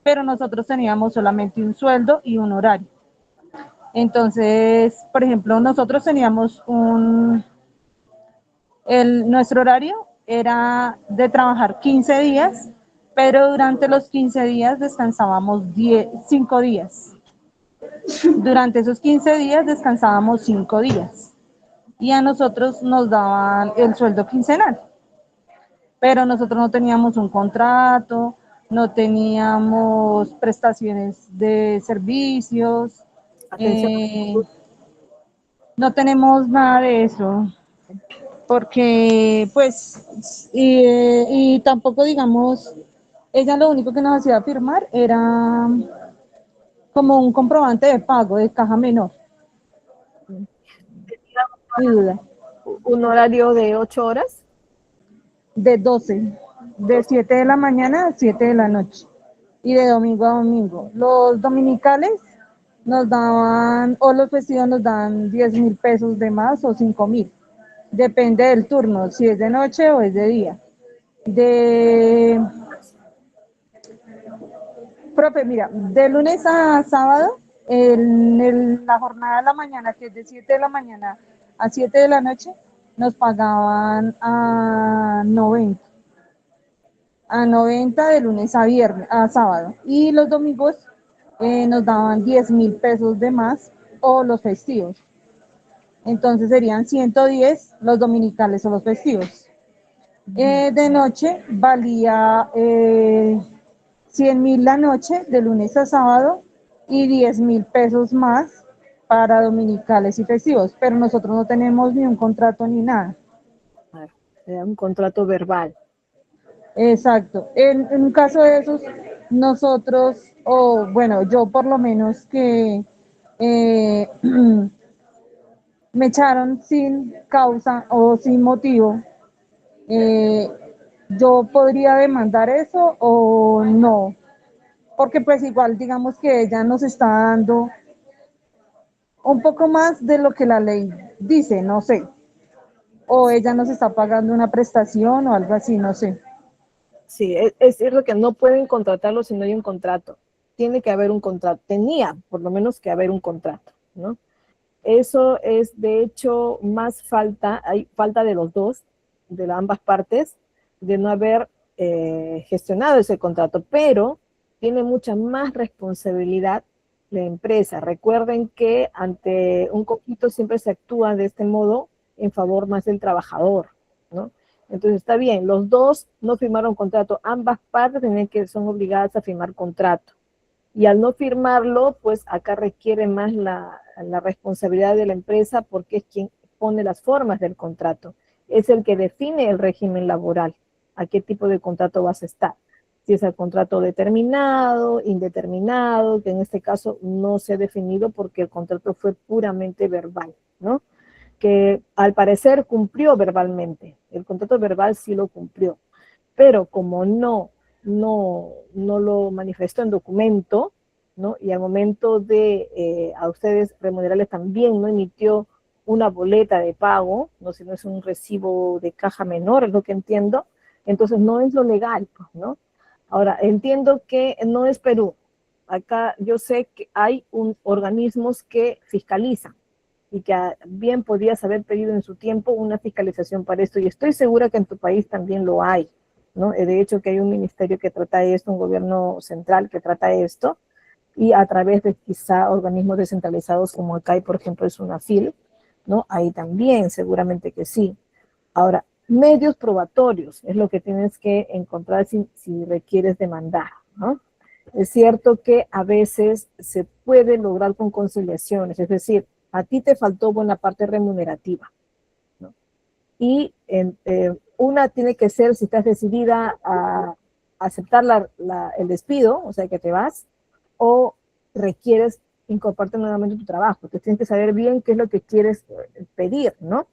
pero nosotros teníamos solamente un sueldo y un horario. Entonces, por ejemplo, nosotros teníamos nuestro horario era de trabajar 15 días, pero durante los 15 días descansábamos 5 días. Durante esos 15 días descansábamos 5 días y a nosotros nos daban el sueldo quincenal, pero nosotros no teníamos un contrato, no teníamos prestaciones de servicios, Atención. eh, no tenemos nada de eso, porque pues, y tampoco digamos, ella lo único que nos hacía firmar era como un comprobante de pago de caja menor, mi duda. Un horario de 8 horas. De 12, de 7 de la mañana a 7 de la noche y de domingo a domingo. Los dominicales nos daban, o los festivos nos dan 10.000 pesos de más o 5.000, depende del turno, si es de noche o es de día. De, profe, mira, de lunes a sábado, la jornada de la mañana, que es de 7 de la mañana a 7 de la noche, nos pagaban a 90 de lunes a viernes, a sábado. Y los domingos nos daban 10.000 pesos de más o los festivos. Entonces serían 110 los dominicales o los festivos. De noche valía 100.000 la noche, de lunes a sábado, y 10.000 pesos más para dominicales y festivos. Pero nosotros no tenemos ni un contrato ni nada. Un contrato verbal. Exacto. En un caso de esos, nosotros, o bueno, yo por lo menos que eh, me echaron sin causa o sin motivo, eh, yo podría demandar eso o no, porque pues igual digamos que ella nos está dando un poco más de lo que la ley dice, no sé. o ella nos está pagando una prestación o algo así, no sé. Sí, es cierto que no pueden contratarlo si no hay un contrato. Tiene que haber un contrato. Tenía, por lo menos, que haber un contrato, ¿no? Eso es, de hecho, más falta, hay falta de los dos, de ambas partes, de no haber gestionado ese contrato, pero tiene mucha más responsabilidad la empresa. Recuerden que ante un conflicto siempre se actúa de este modo en favor más del trabajador, ¿no? Entonces está bien, los dos no firmaron contrato, ambas partes son obligadas a firmar contrato. Y al no firmarlo, pues acá requiere más la responsabilidad de la empresa porque es quien pone las formas del contrato. Es el que define el régimen laboral, a qué tipo de contrato vas a estar. Si es el contrato determinado, indeterminado, que en este caso no se ha definido porque el contrato fue puramente verbal, ¿no? Que al parecer cumplió verbalmente. El contrato verbal sí lo cumplió, pero como no lo manifestó en documento, ¿no? Y al momento de a ustedes remunerarles también no emitió una boleta de pago, no si no es un recibo de caja menor, es lo que entiendo, entonces no es lo legal, pues, ¿no? Ahora, entiendo que no es Perú. Acá yo sé que hay organismos que fiscalizan y que bien podrías haber pedido en su tiempo una fiscalización para esto, y estoy segura que en tu país también lo hay, ¿no? De hecho, que hay un ministerio que trata esto, un gobierno central que trata esto, y a través de quizá organismos descentralizados como acá hay, por ejemplo, es UNAFIL, ¿no? Ahí también, seguramente que sí. Ahora, medios probatorios es lo que tienes que encontrar si requieres demandar, ¿no? Es cierto que a veces se puede lograr con conciliaciones, es decir, a ti te faltó buena parte remunerativa, ¿no? Y una tiene que ser si estás decidida a aceptar el despido, o sea que te vas, o requieres incorporarte nuevamente a tu trabajo. Entonces tienes que saber bien qué es lo que quieres pedir, ¿no?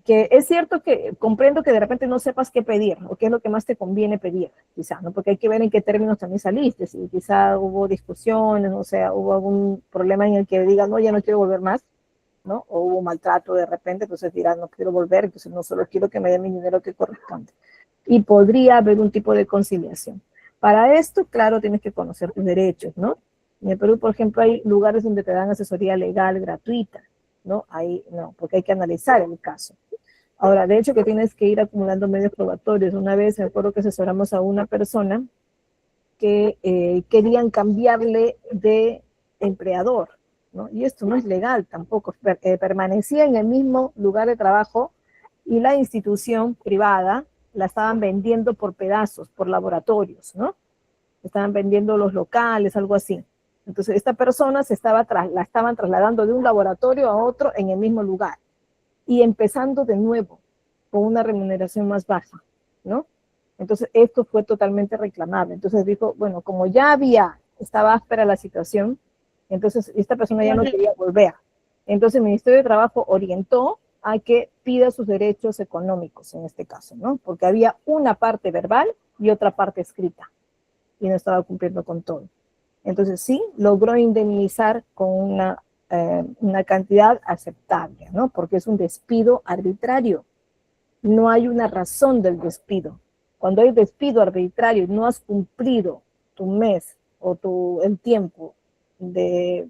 Que es cierto que comprendo que de repente no sepas qué pedir o qué es lo que más te conviene pedir, quizá, ¿no? Porque hay que ver en qué términos también saliste, si quizá hubo discusiones, o sea, hubo algún problema en el que digas, no, ya no quiero volver más, ¿no? O hubo maltrato de repente, entonces dirás, no quiero volver, entonces no solo quiero que me den mi dinero que corresponde. Y podría haber un tipo de conciliación. Para esto, claro, tienes que conocer tus derechos, ¿no? En el Perú, por ejemplo, hay lugares donde te dan asesoría legal gratuita, ¿no? Ahí no, porque hay que analizar el caso. Ahora, de hecho, que tienes que ir acumulando medios probatorios. Una vez me acuerdo que asesoramos a una persona que querían cambiarle de empleador, ¿no? Y esto no es legal tampoco. Permanecía en el mismo lugar de trabajo y la institución privada la estaban vendiendo por pedazos, por laboratorios, ¿no? Estaban vendiendo los locales, algo así. Entonces, esta persona la estaban trasladando de un laboratorio a otro en el mismo lugar y empezando de nuevo con una remuneración más baja, ¿no? Entonces, esto fue totalmente reclamable. Entonces dijo, bueno, como ya estaba áspera la situación, entonces esta persona ya no quería volver. Entonces el Ministerio de Trabajo orientó a que pida sus derechos económicos en este caso, ¿no? Porque había una parte verbal y otra parte escrita y no estaba cumpliendo con todo. Entonces sí, logró indemnizar con una cantidad aceptable, ¿no? Porque es un despido arbitrario. No hay una razón del despido. Cuando hay despido arbitrario y no has cumplido tu mes o el tiempo de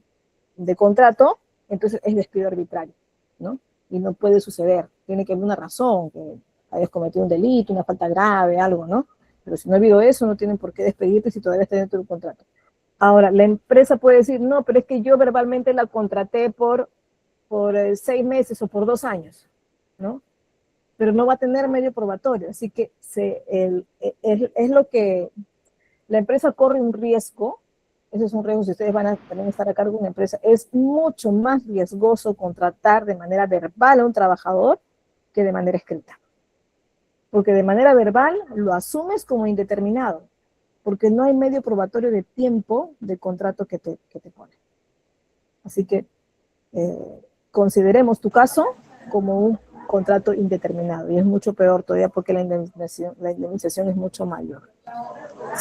contrato, entonces es despido arbitrario, ¿no? Y no puede suceder. Tiene que haber una razón, que hayas cometido un delito, una falta grave, algo, ¿no? Pero si no ha habido eso, no tienen por qué despedirte si todavía está dentro del contrato. Ahora, la empresa puede decir, no, pero es que yo verbalmente la contraté por 6 meses o por 2 años, ¿no? Pero no va a tener medio probatorio, así que es lo que la empresa corre un riesgo, ese es un riesgo si ustedes van a también estar a cargo de una empresa, es mucho más riesgoso contratar de manera verbal a un trabajador que de manera escrita. Porque de manera verbal lo asumes como indeterminado, porque no hay medio probatorio de tiempo de contrato que te pone. Así que consideremos tu caso como un contrato indeterminado y es mucho peor todavía porque la indemnización es mucho mayor.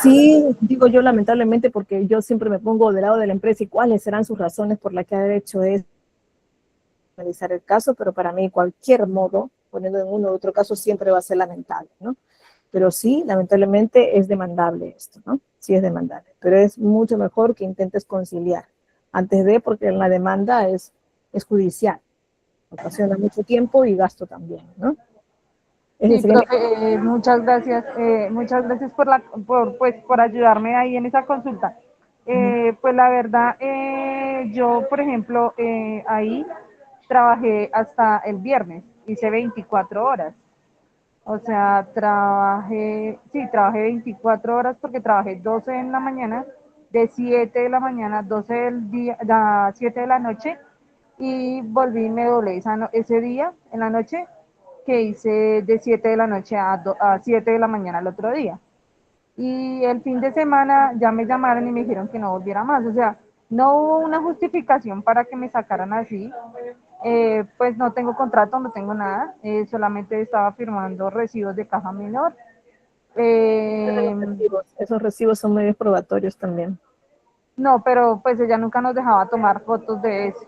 Sí, digo yo lamentablemente porque yo siempre me pongo del lado de la empresa y cuáles serán sus razones por las que ha hecho es analizar el caso, pero para mí cualquier modo poniendo en uno u otro caso, siempre va a ser lamentable, ¿no? Pero sí, lamentablemente es demandable esto, ¿no? Sí es demandable, pero es mucho mejor que intentes conciliar antes de, porque la demanda es judicial, ocasiona mucho tiempo y gasto también, ¿no? Ese Sí, sería mi... profe, muchas gracias por ayudarme ahí en esa consulta. Pues la verdad, yo, por ejemplo, ahí trabajé hasta el viernes, hice 24 horas. O sea, trabajé 24 horas porque trabajé 12 en la mañana, de 7 de la mañana a 12 del día, a 7 de la noche, y volví y me doblé ese día en la noche, que hice de 7 de la noche a 7 de la mañana el otro día. Y el fin de semana ya me llamaron y me dijeron que no volviera más. O sea, no hubo una justificación para que me sacaran así. Pues no tengo contrato, no tengo nada, solamente estaba firmando recibos de caja menor. Eh, Esos recibos son medios probatorios también. no, pero pues ella nunca nos dejaba tomar fotos de eso.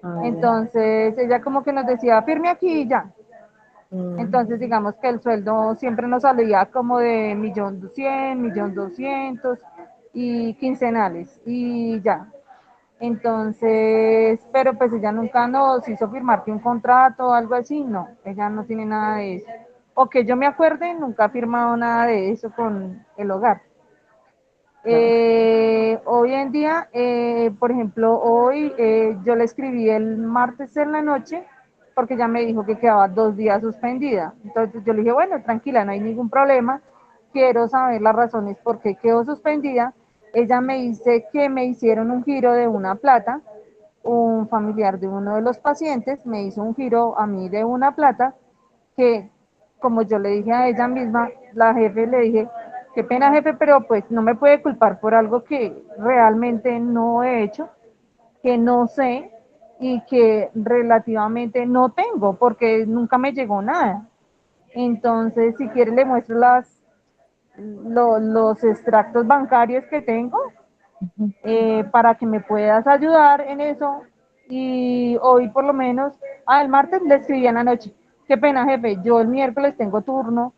Ah, ya. Entonces ella como que nos decía, firme aquí y ya. Mm, Entonces digamos que el sueldo siempre nos salía como de 1.100.000, 1.200.000 y quincenales y ya. Entonces, pero pues ella nunca nos hizo firmar que un contrato o algo así, no, ella no tiene nada de eso. O que yo me acuerde, nunca ha firmado nada de eso con el hogar. claro. Hoy en día, por ejemplo, hoy yo le escribí el martes en la noche porque ya me dijo que quedaba 2 días suspendida. Entonces yo le dije, bueno, tranquila, no hay ningún problema. Quiero saber las razones por qué quedó suspendida. Ella me dice que me hicieron un giro de una plata. Un familiar de uno de los pacientes me hizo un giro a mí de una plata que, como yo le dije a ella misma, la jefe le dije, qué pena jefe, pero pues no me puede culpar por algo que realmente no he hecho, que no sé y que relativamente no tengo, porque nunca me llegó nada. Entonces, si quiere le muestro los extractos bancarios que tengo Ujú. para que me puedas ayudar en eso. Y hoy por lo menos, el martes le escribí en la noche. Qué pena, jefe, yo el miércoles tengo turno.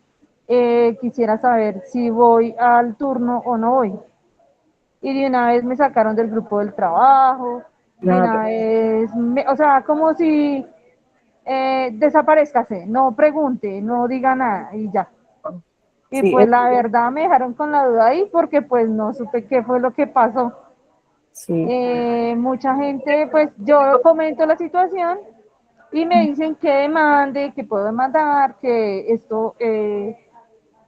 Quisiera saber si voy al turno o no voy. Y de una vez me sacaron del grupo del trabajo, de No, una vez, o sea, como si desaparezcase, no pregunte, no diga nada y ya. Y sí, pues la verdad me dejaron con la duda ahí porque pues no supe qué fue lo que pasó. sí. Mucha gente, pues yo comento la situación y me dicen que demande, que puedo demandar, que esto,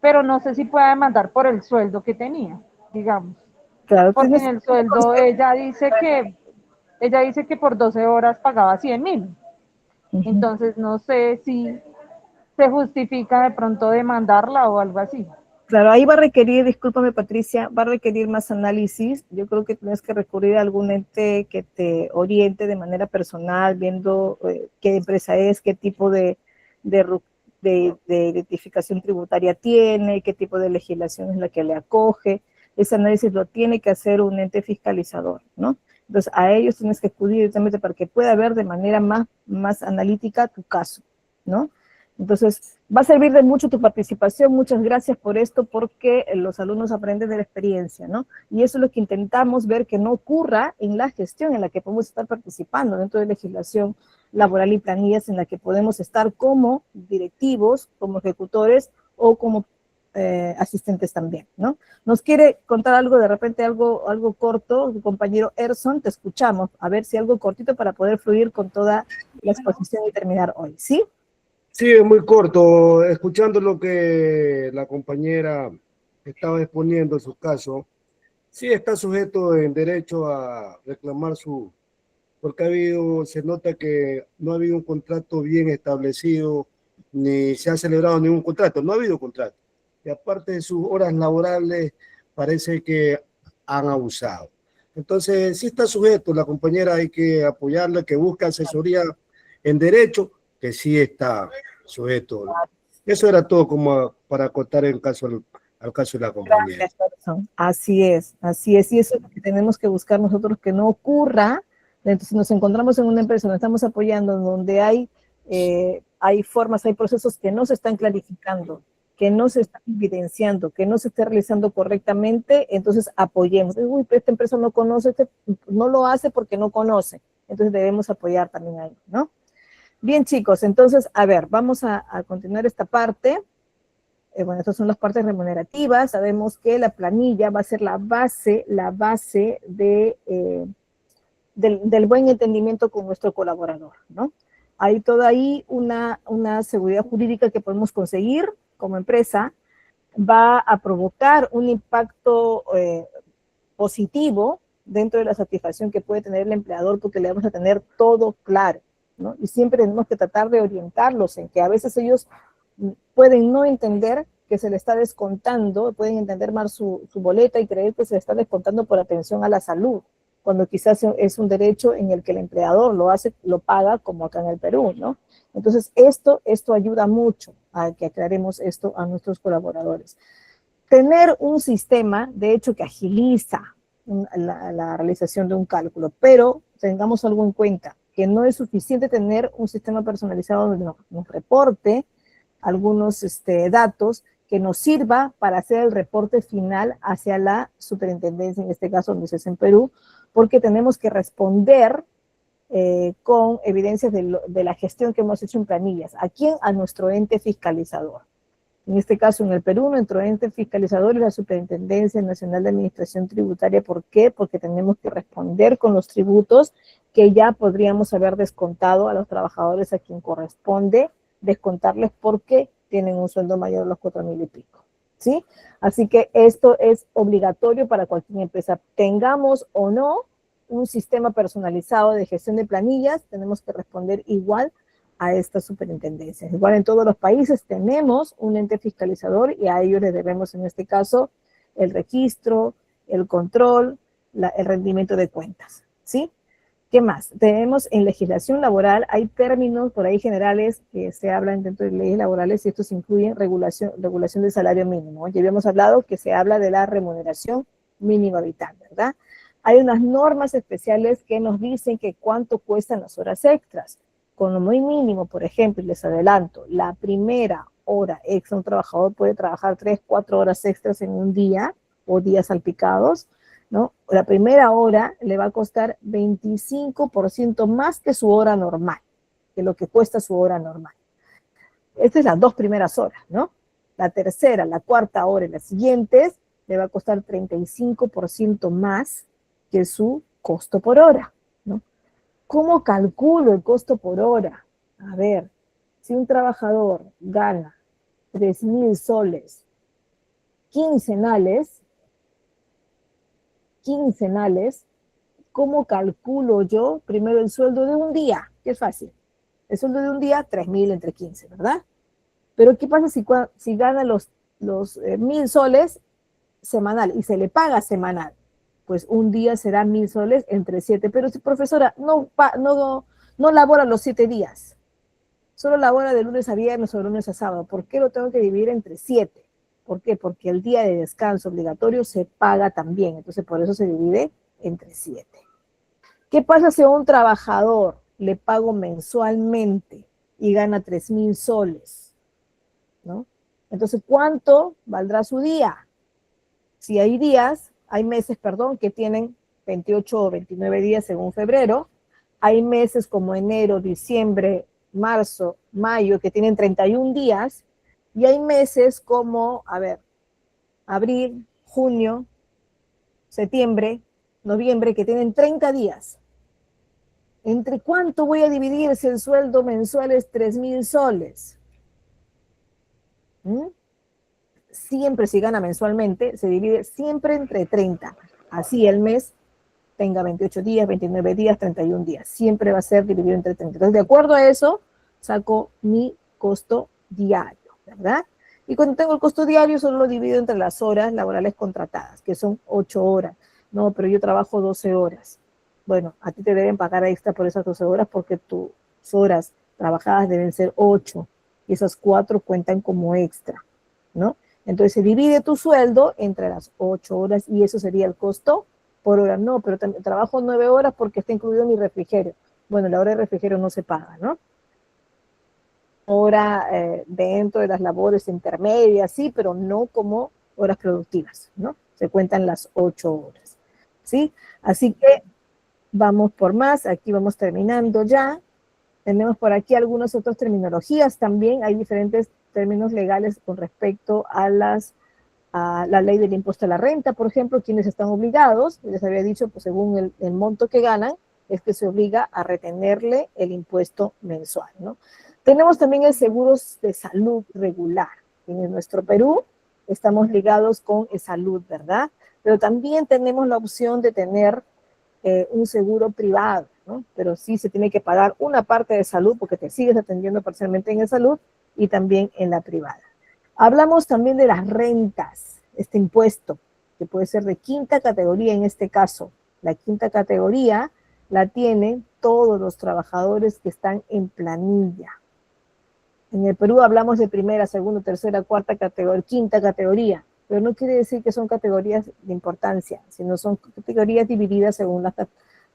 pero no sé si pueda demandar por el sueldo que tenía, digamos, Claro, porque en tienes el sueldo ella dice que por 12 horas pagaba 100.000, ujú. entonces no sé si se justifica de pronto demandarla o algo así. Claro, ahí va a requerir, discúlpame Patricia, va a requerir más análisis. Yo creo que tienes que recurrir a algún ente que te oriente de manera personal, viendo qué empresa es, qué tipo de identificación tributaria tiene, qué tipo de legislación es la que le acoge. Ese análisis lo tiene que hacer un ente fiscalizador, ¿no? Entonces, a ellos tienes que acudir directamente para que pueda ver de manera más analítica tu caso, ¿no? Entonces, va a servir de mucho tu participación. Muchas gracias por esto, porque los alumnos aprenden de la experiencia, ¿no? Y eso es lo que intentamos ver que no ocurra en la gestión en la que podemos estar participando dentro de legislación laboral y planillas en la que podemos estar como directivos, como ejecutores o como asistentes también, ¿no? Nos quiere contar algo, de repente algo corto, tu compañero Erson, te escuchamos, a ver si algo cortito para poder fluir con toda la exposición y terminar hoy, ¿sí? Sí, es muy corto. Escuchando lo que la compañera estaba exponiendo en su caso, sí está sujeto en derecho a reclamar porque se nota que no ha habido un contrato bien establecido, ni se ha celebrado ningún contrato, no ha habido contrato. Y aparte de sus horas laborales, parece que han abusado. Entonces, sí está sujeto, la compañera hay que apoyarla, que busque asesoría en derecho, que sí está sujeto. Eso era todo como para acotar el caso, al caso de la compañera. Gracias, Gerson. Así es, y eso es lo que tenemos que buscar nosotros, que no ocurra. Entonces, si nos encontramos en una empresa, nos estamos apoyando, donde hay hay formas, hay procesos que no se están clarificando, que no se están evidenciando, que no se está realizando correctamente, entonces apoyemos. Uy, pero esta empresa no conoce, no lo hace porque no conoce, entonces debemos apoyar también ahí, ¿no? Bien, chicos, entonces, a ver, vamos a continuar esta parte. Bueno, estas son las partes remunerativas. Sabemos que la planilla va a ser la base del buen entendimiento con nuestro colaborador, ¿no? Hay toda ahí una seguridad jurídica que podemos conseguir como empresa, va a provocar un impacto positivo dentro de la satisfacción que puede tener el empleador porque le vamos a tener todo claro, ¿no? Y siempre tenemos que tratar de orientarlos en que a veces ellos pueden no entender que se le está descontando, pueden entender mal su boleta y creer que se le está descontando por atención a la salud, cuando quizás es un derecho en el que el empleador lo paga, como acá en el Perú, ¿no? Entonces, esto ayuda mucho a que aclaremos esto a nuestros colaboradores. Tener un sistema, de hecho, que agiliza la realización de un cálculo, pero tengamos algo en cuenta, que no es suficiente tener un sistema personalizado donde nos reporte algunos datos que nos sirva para hacer el reporte final hacia la superintendencia, en este caso donde es en Perú, porque tenemos que responder con evidencias de la gestión que hemos hecho en planillas. ¿A quién? A nuestro ente fiscalizador. En este caso, en el Perú, nuestro ente fiscalizador es la Superintendencia Nacional de Administración Tributaria. ¿Por qué? Porque tenemos que responder con los tributos que ya podríamos haber descontado a los trabajadores a quien corresponde descontarles porque tienen un sueldo mayor a los 4,000 y pico, ¿sí? Así que esto es obligatorio para cualquier empresa. Tengamos o no un sistema personalizado de gestión de planillas, tenemos que responder igual a estas superintendencias. Igual en todos los países tenemos un ente fiscalizador y a ellos les debemos en este caso el registro, el control, el rendimiento de cuentas, ¿sí? ¿Qué más? Tenemos en legislación laboral, hay términos por ahí generales que se hablan dentro de leyes laborales y estos incluyen regulación de salario mínimo. Ya habíamos hablado que se habla de la remuneración mínima vital, ¿verdad? Hay unas normas especiales que nos dicen que cuánto cuestan las horas extras. Con lo muy mínimo, por ejemplo, les adelanto, la primera hora extra, un trabajador puede trabajar 3, 4 horas extras en un día o días salpicados, ¿no? La primera hora le va a costar 25% más que su hora normal, que lo que cuesta su hora normal. Estas son las 2 primeras horas, ¿no? La tercera, la cuarta hora y las siguientes le va a costar 35% más que su costo por hora, ¿no? ¿Cómo calculo el costo por hora? A ver, si un trabajador gana 3,000 soles quincenales, ¿cómo calculo yo primero el sueldo de un día? Que es fácil. El sueldo de un día, 3,000 entre 15, ¿verdad? Pero ¿qué pasa si gana los 1,000 soles semanal y se le paga semanal? Pues un día será 1,000 soles entre 7. Pero si profesora no labora los 7 días, solo labora de lunes a viernes o de lunes a sábado, ¿por qué lo tengo que dividir entre 7? ¿Por qué? Porque el día de descanso obligatorio se paga también, entonces por eso se divide entre 7. ¿Qué pasa si a un trabajador le pago mensualmente y gana 3,000 soles? ¿No? Entonces, ¿cuánto valdrá su día? Si hay meses, que tienen 28 o 29 días según febrero, hay meses como enero, diciembre, marzo, mayo, que tienen 31 días, y hay meses como, abril, junio, septiembre, noviembre, que tienen 30 días. ¿Entre cuánto voy a dividir si el sueldo mensual es 3,000 soles? Siempre, si gana mensualmente, se divide siempre entre 30. Así el mes tenga 28 días, 29 días, 31 días. Siempre va a ser dividido entre 30. Entonces, de acuerdo a eso, saco mi costo diario, ¿verdad? Y cuando tengo el costo diario, solo lo divido entre las horas laborales contratadas, que son 8 horas. No, pero yo trabajo 12 horas. Bueno, a ti te deben pagar extra por esas 12 horas porque tus horas trabajadas deben ser 8 y esas 4 cuentan como extra, ¿no? Entonces se divide tu sueldo entre las 8 horas y eso sería el costo por hora. No, pero trabajo 9 horas porque está incluido mi refrigerio. Bueno, la hora de refrigerio no se paga, ¿no? hora dentro de las labores intermedias, sí, pero no como horas productivas, ¿no? Se cuentan las 8 horas, ¿sí? Así que vamos por más, aquí vamos terminando ya. Tenemos por aquí algunas otras terminologías también, hay diferentes términos legales con respecto a la ley del impuesto a la renta, por ejemplo, quienes están obligados, les había dicho, pues según el monto que ganan, es que se obliga a retenerle el impuesto mensual, ¿no? Tenemos también el seguro de salud regular. En nuestro Perú estamos ligados con salud, ¿verdad? Pero también tenemos la opción de tener un seguro privado, ¿no? Pero sí se tiene que pagar una parte de salud porque te sigues atendiendo parcialmente en el salud y también en la privada. Hablamos también de las rentas, este impuesto, que puede ser de quinta categoría en este caso. La quinta categoría la tienen todos los trabajadores que están en planilla. En el Perú hablamos de primera, segunda, tercera, cuarta categoría, quinta categoría, pero no quiere decir que son categorías de importancia, sino son categorías divididas según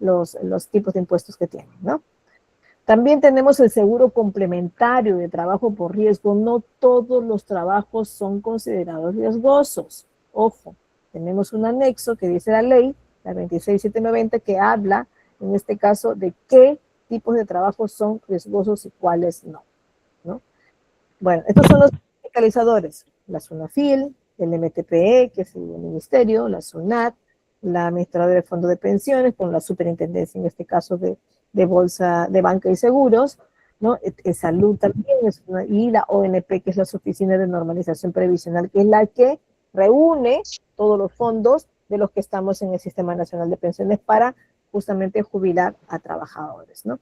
los tipos de impuestos que tienen, ¿no? También tenemos el seguro complementario de trabajo por riesgo. No todos los trabajos son considerados riesgosos. Ojo, tenemos un anexo que dice la ley, la 26790, que habla, en este caso, de qué tipos de trabajos son riesgosos y cuáles no, ¿no? Bueno, estos son los fiscalizadores, la SUNAFIL, el MTPE, que es el ministerio, la SUNAT, la administradora del fondo de pensiones, con la superintendencia, en este caso, de bolsa, de banca y seguros, ¿no? Salud también, y la ONP, que es la Oficina de Normalización Previsional, que es la que reúne todos los fondos de los que estamos en el Sistema Nacional de Pensiones para justamente jubilar a trabajadores, ¿no?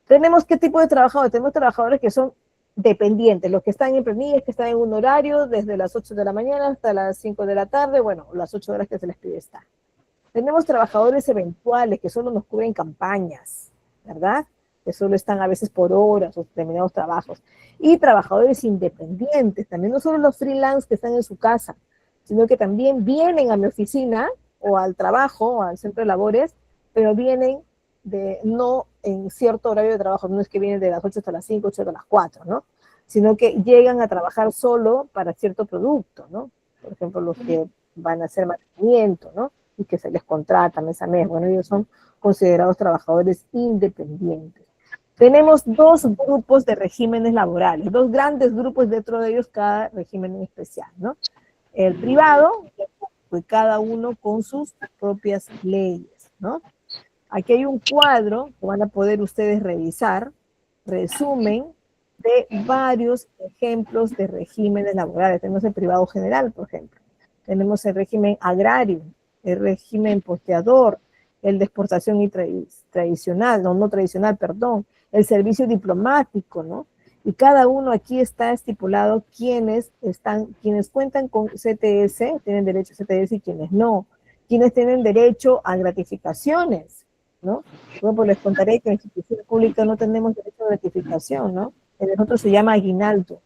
Tenemos qué tipo de trabajadores. Tenemos trabajadores que son dependientes, los que están en planillas, que están en un horario desde las 8 de la mañana hasta las 5 de la tarde, bueno, las 8 horas que se les pide estar. Tenemos trabajadores eventuales que solo nos cubren campañas, ¿verdad? Que solo están a veces por horas o determinados trabajos. Y trabajadores independientes, también no solo los freelance que están en su casa, sino que también vienen a mi oficina o al trabajo o al centro de labores, pero vienen no en cierto horario de trabajo, no es que vienen de las 8 hasta las 5, 8 hasta las 4, ¿no? Sino que llegan a trabajar solo para cierto producto, ¿no? Por ejemplo, los que van a hacer mantenimiento, ¿no? Y que se les contrata mes a mes. Bueno, ellos son considerados trabajadores independientes. Tenemos dos grupos de regímenes laborales, dos grandes grupos, dentro de ellos cada régimen en especial, ¿no? El privado, pues cada uno con sus propias leyes, ¿no? Aquí hay un cuadro que van a poder ustedes revisar, resumen de varios ejemplos de regímenes laborales. Tenemos el privado general, por ejemplo. Tenemos el régimen agrario, el régimen posteador, el de exportación y tradicional, no tradicional, perdón, el servicio diplomático, ¿no? Y cada uno aquí está estipulado quienes cuentan con CTS, tienen derecho a CTS y quienes no, quienes tienen derecho a gratificaciones, ¿no? Bueno, pues les contaré que en la institución pública no tenemos derecho a gratificación, ¿no? En nosotros se llama aguinaldo,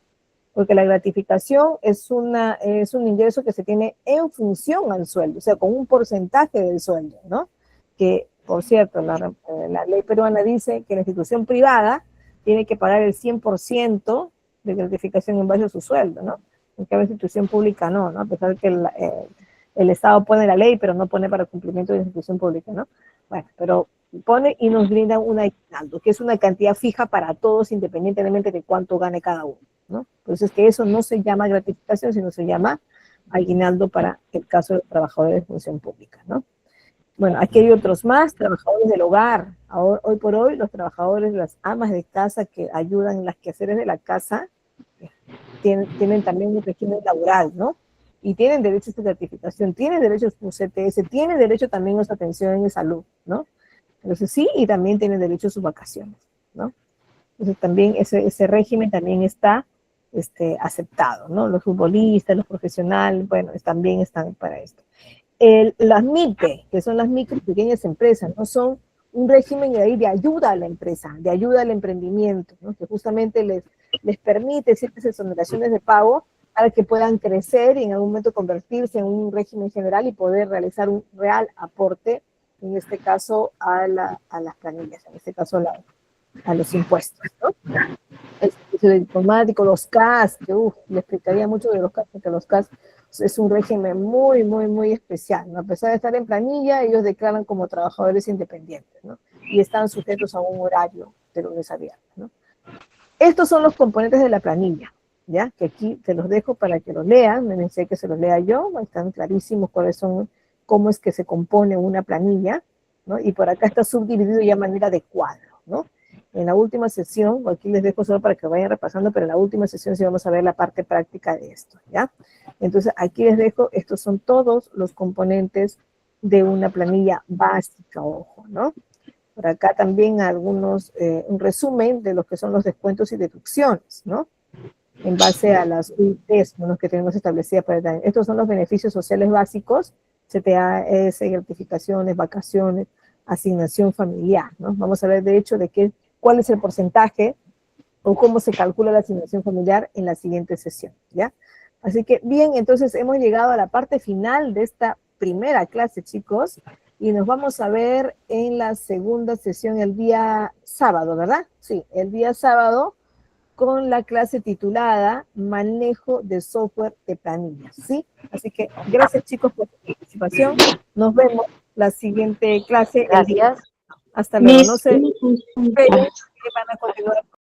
porque la gratificación es un ingreso que se tiene en función al sueldo, o sea, con un porcentaje del sueldo, ¿no? Que, por cierto, la ley peruana dice que la institución privada tiene que pagar el 100% de gratificación en base a su sueldo, ¿no? En cambio, la institución pública no, ¿no? A pesar de que el Estado pone la ley, pero no pone para cumplimiento de la institución pública, ¿no? Bueno, pero pone y nos brinda un aguinaldo, que es una cantidad fija para todos, independientemente de cuánto gane cada uno, ¿no? Por eso es que eso no se llama gratificación, sino se llama aguinaldo para el caso de los trabajadores de función pública, ¿no? Bueno, aquí hay otros más, trabajadores del hogar. Hoy por hoy, los trabajadores, las amas de casa que ayudan en las quehaceres de la casa, tienen también un régimen laboral, ¿no? Y tienen derecho a esta gratificación, tienen derecho a su CTS, tienen derecho también a su atención en salud, ¿no? Entonces sí, y también tienen derecho a sus vacaciones, ¿no? Entonces también ese régimen también está aceptado, ¿no? Los futbolistas, los profesionales, bueno, también están para esto. Las MIPE, que son las micro y pequeñas empresas, ¿no? Son un régimen de ayuda a la empresa, de ayuda al emprendimiento, ¿no? Que justamente les permite ciertas exoneraciones de pago para que puedan crecer y en algún momento convertirse en un régimen general y poder realizar un real aporte, en este caso a las planillas, en este caso a los impuestos, ¿no? El servicio diplomático, los CAS, que le explicaría mucho de los CAS, porque los CAS es un régimen muy, muy, muy especial, ¿no? A pesar de estar en planilla, ellos declaran como trabajadores independientes, ¿no? Y están sujetos a un horario de lunes a viernes, ¿no? Estos son los componentes de la planilla, ¿ya? Que aquí te los dejo para que los lean, no necesito que se los lea yo, están clarísimos cuáles son, cómo es que se compone una planilla, ¿no? Y por acá está subdividido ya a manera de cuadro, ¿no? En la última sesión, aquí les dejo solo para que vayan repasando, pero en la última sesión sí vamos a ver la parte práctica de esto, ¿ya? Entonces, aquí les dejo, estos son todos los componentes de una planilla básica, ojo, ¿no? Por acá también algunos, un resumen de lo que son los descuentos y deducciones, ¿no? En base a las UITs, ¿no? Que tenemos establecidas para el año. Estos son los beneficios sociales básicos, CTAS, gratificaciones, vacaciones, asignación familiar, ¿no? Vamos a ver, de hecho, cuál es el porcentaje o cómo se calcula la asignación familiar en la siguiente sesión, ¿ya? Así que, bien, entonces hemos llegado a la parte final de esta primera clase, chicos, y nos vamos a ver en la segunda sesión el día sábado, ¿verdad? Sí, el día sábado con la clase titulada Manejo de Software de Planillas, ¿sí? Así que gracias, chicos, por su participación. Nos vemos la siguiente clase el día. Gracias. Hasta luego. No Miss, se esperen que van a continuar.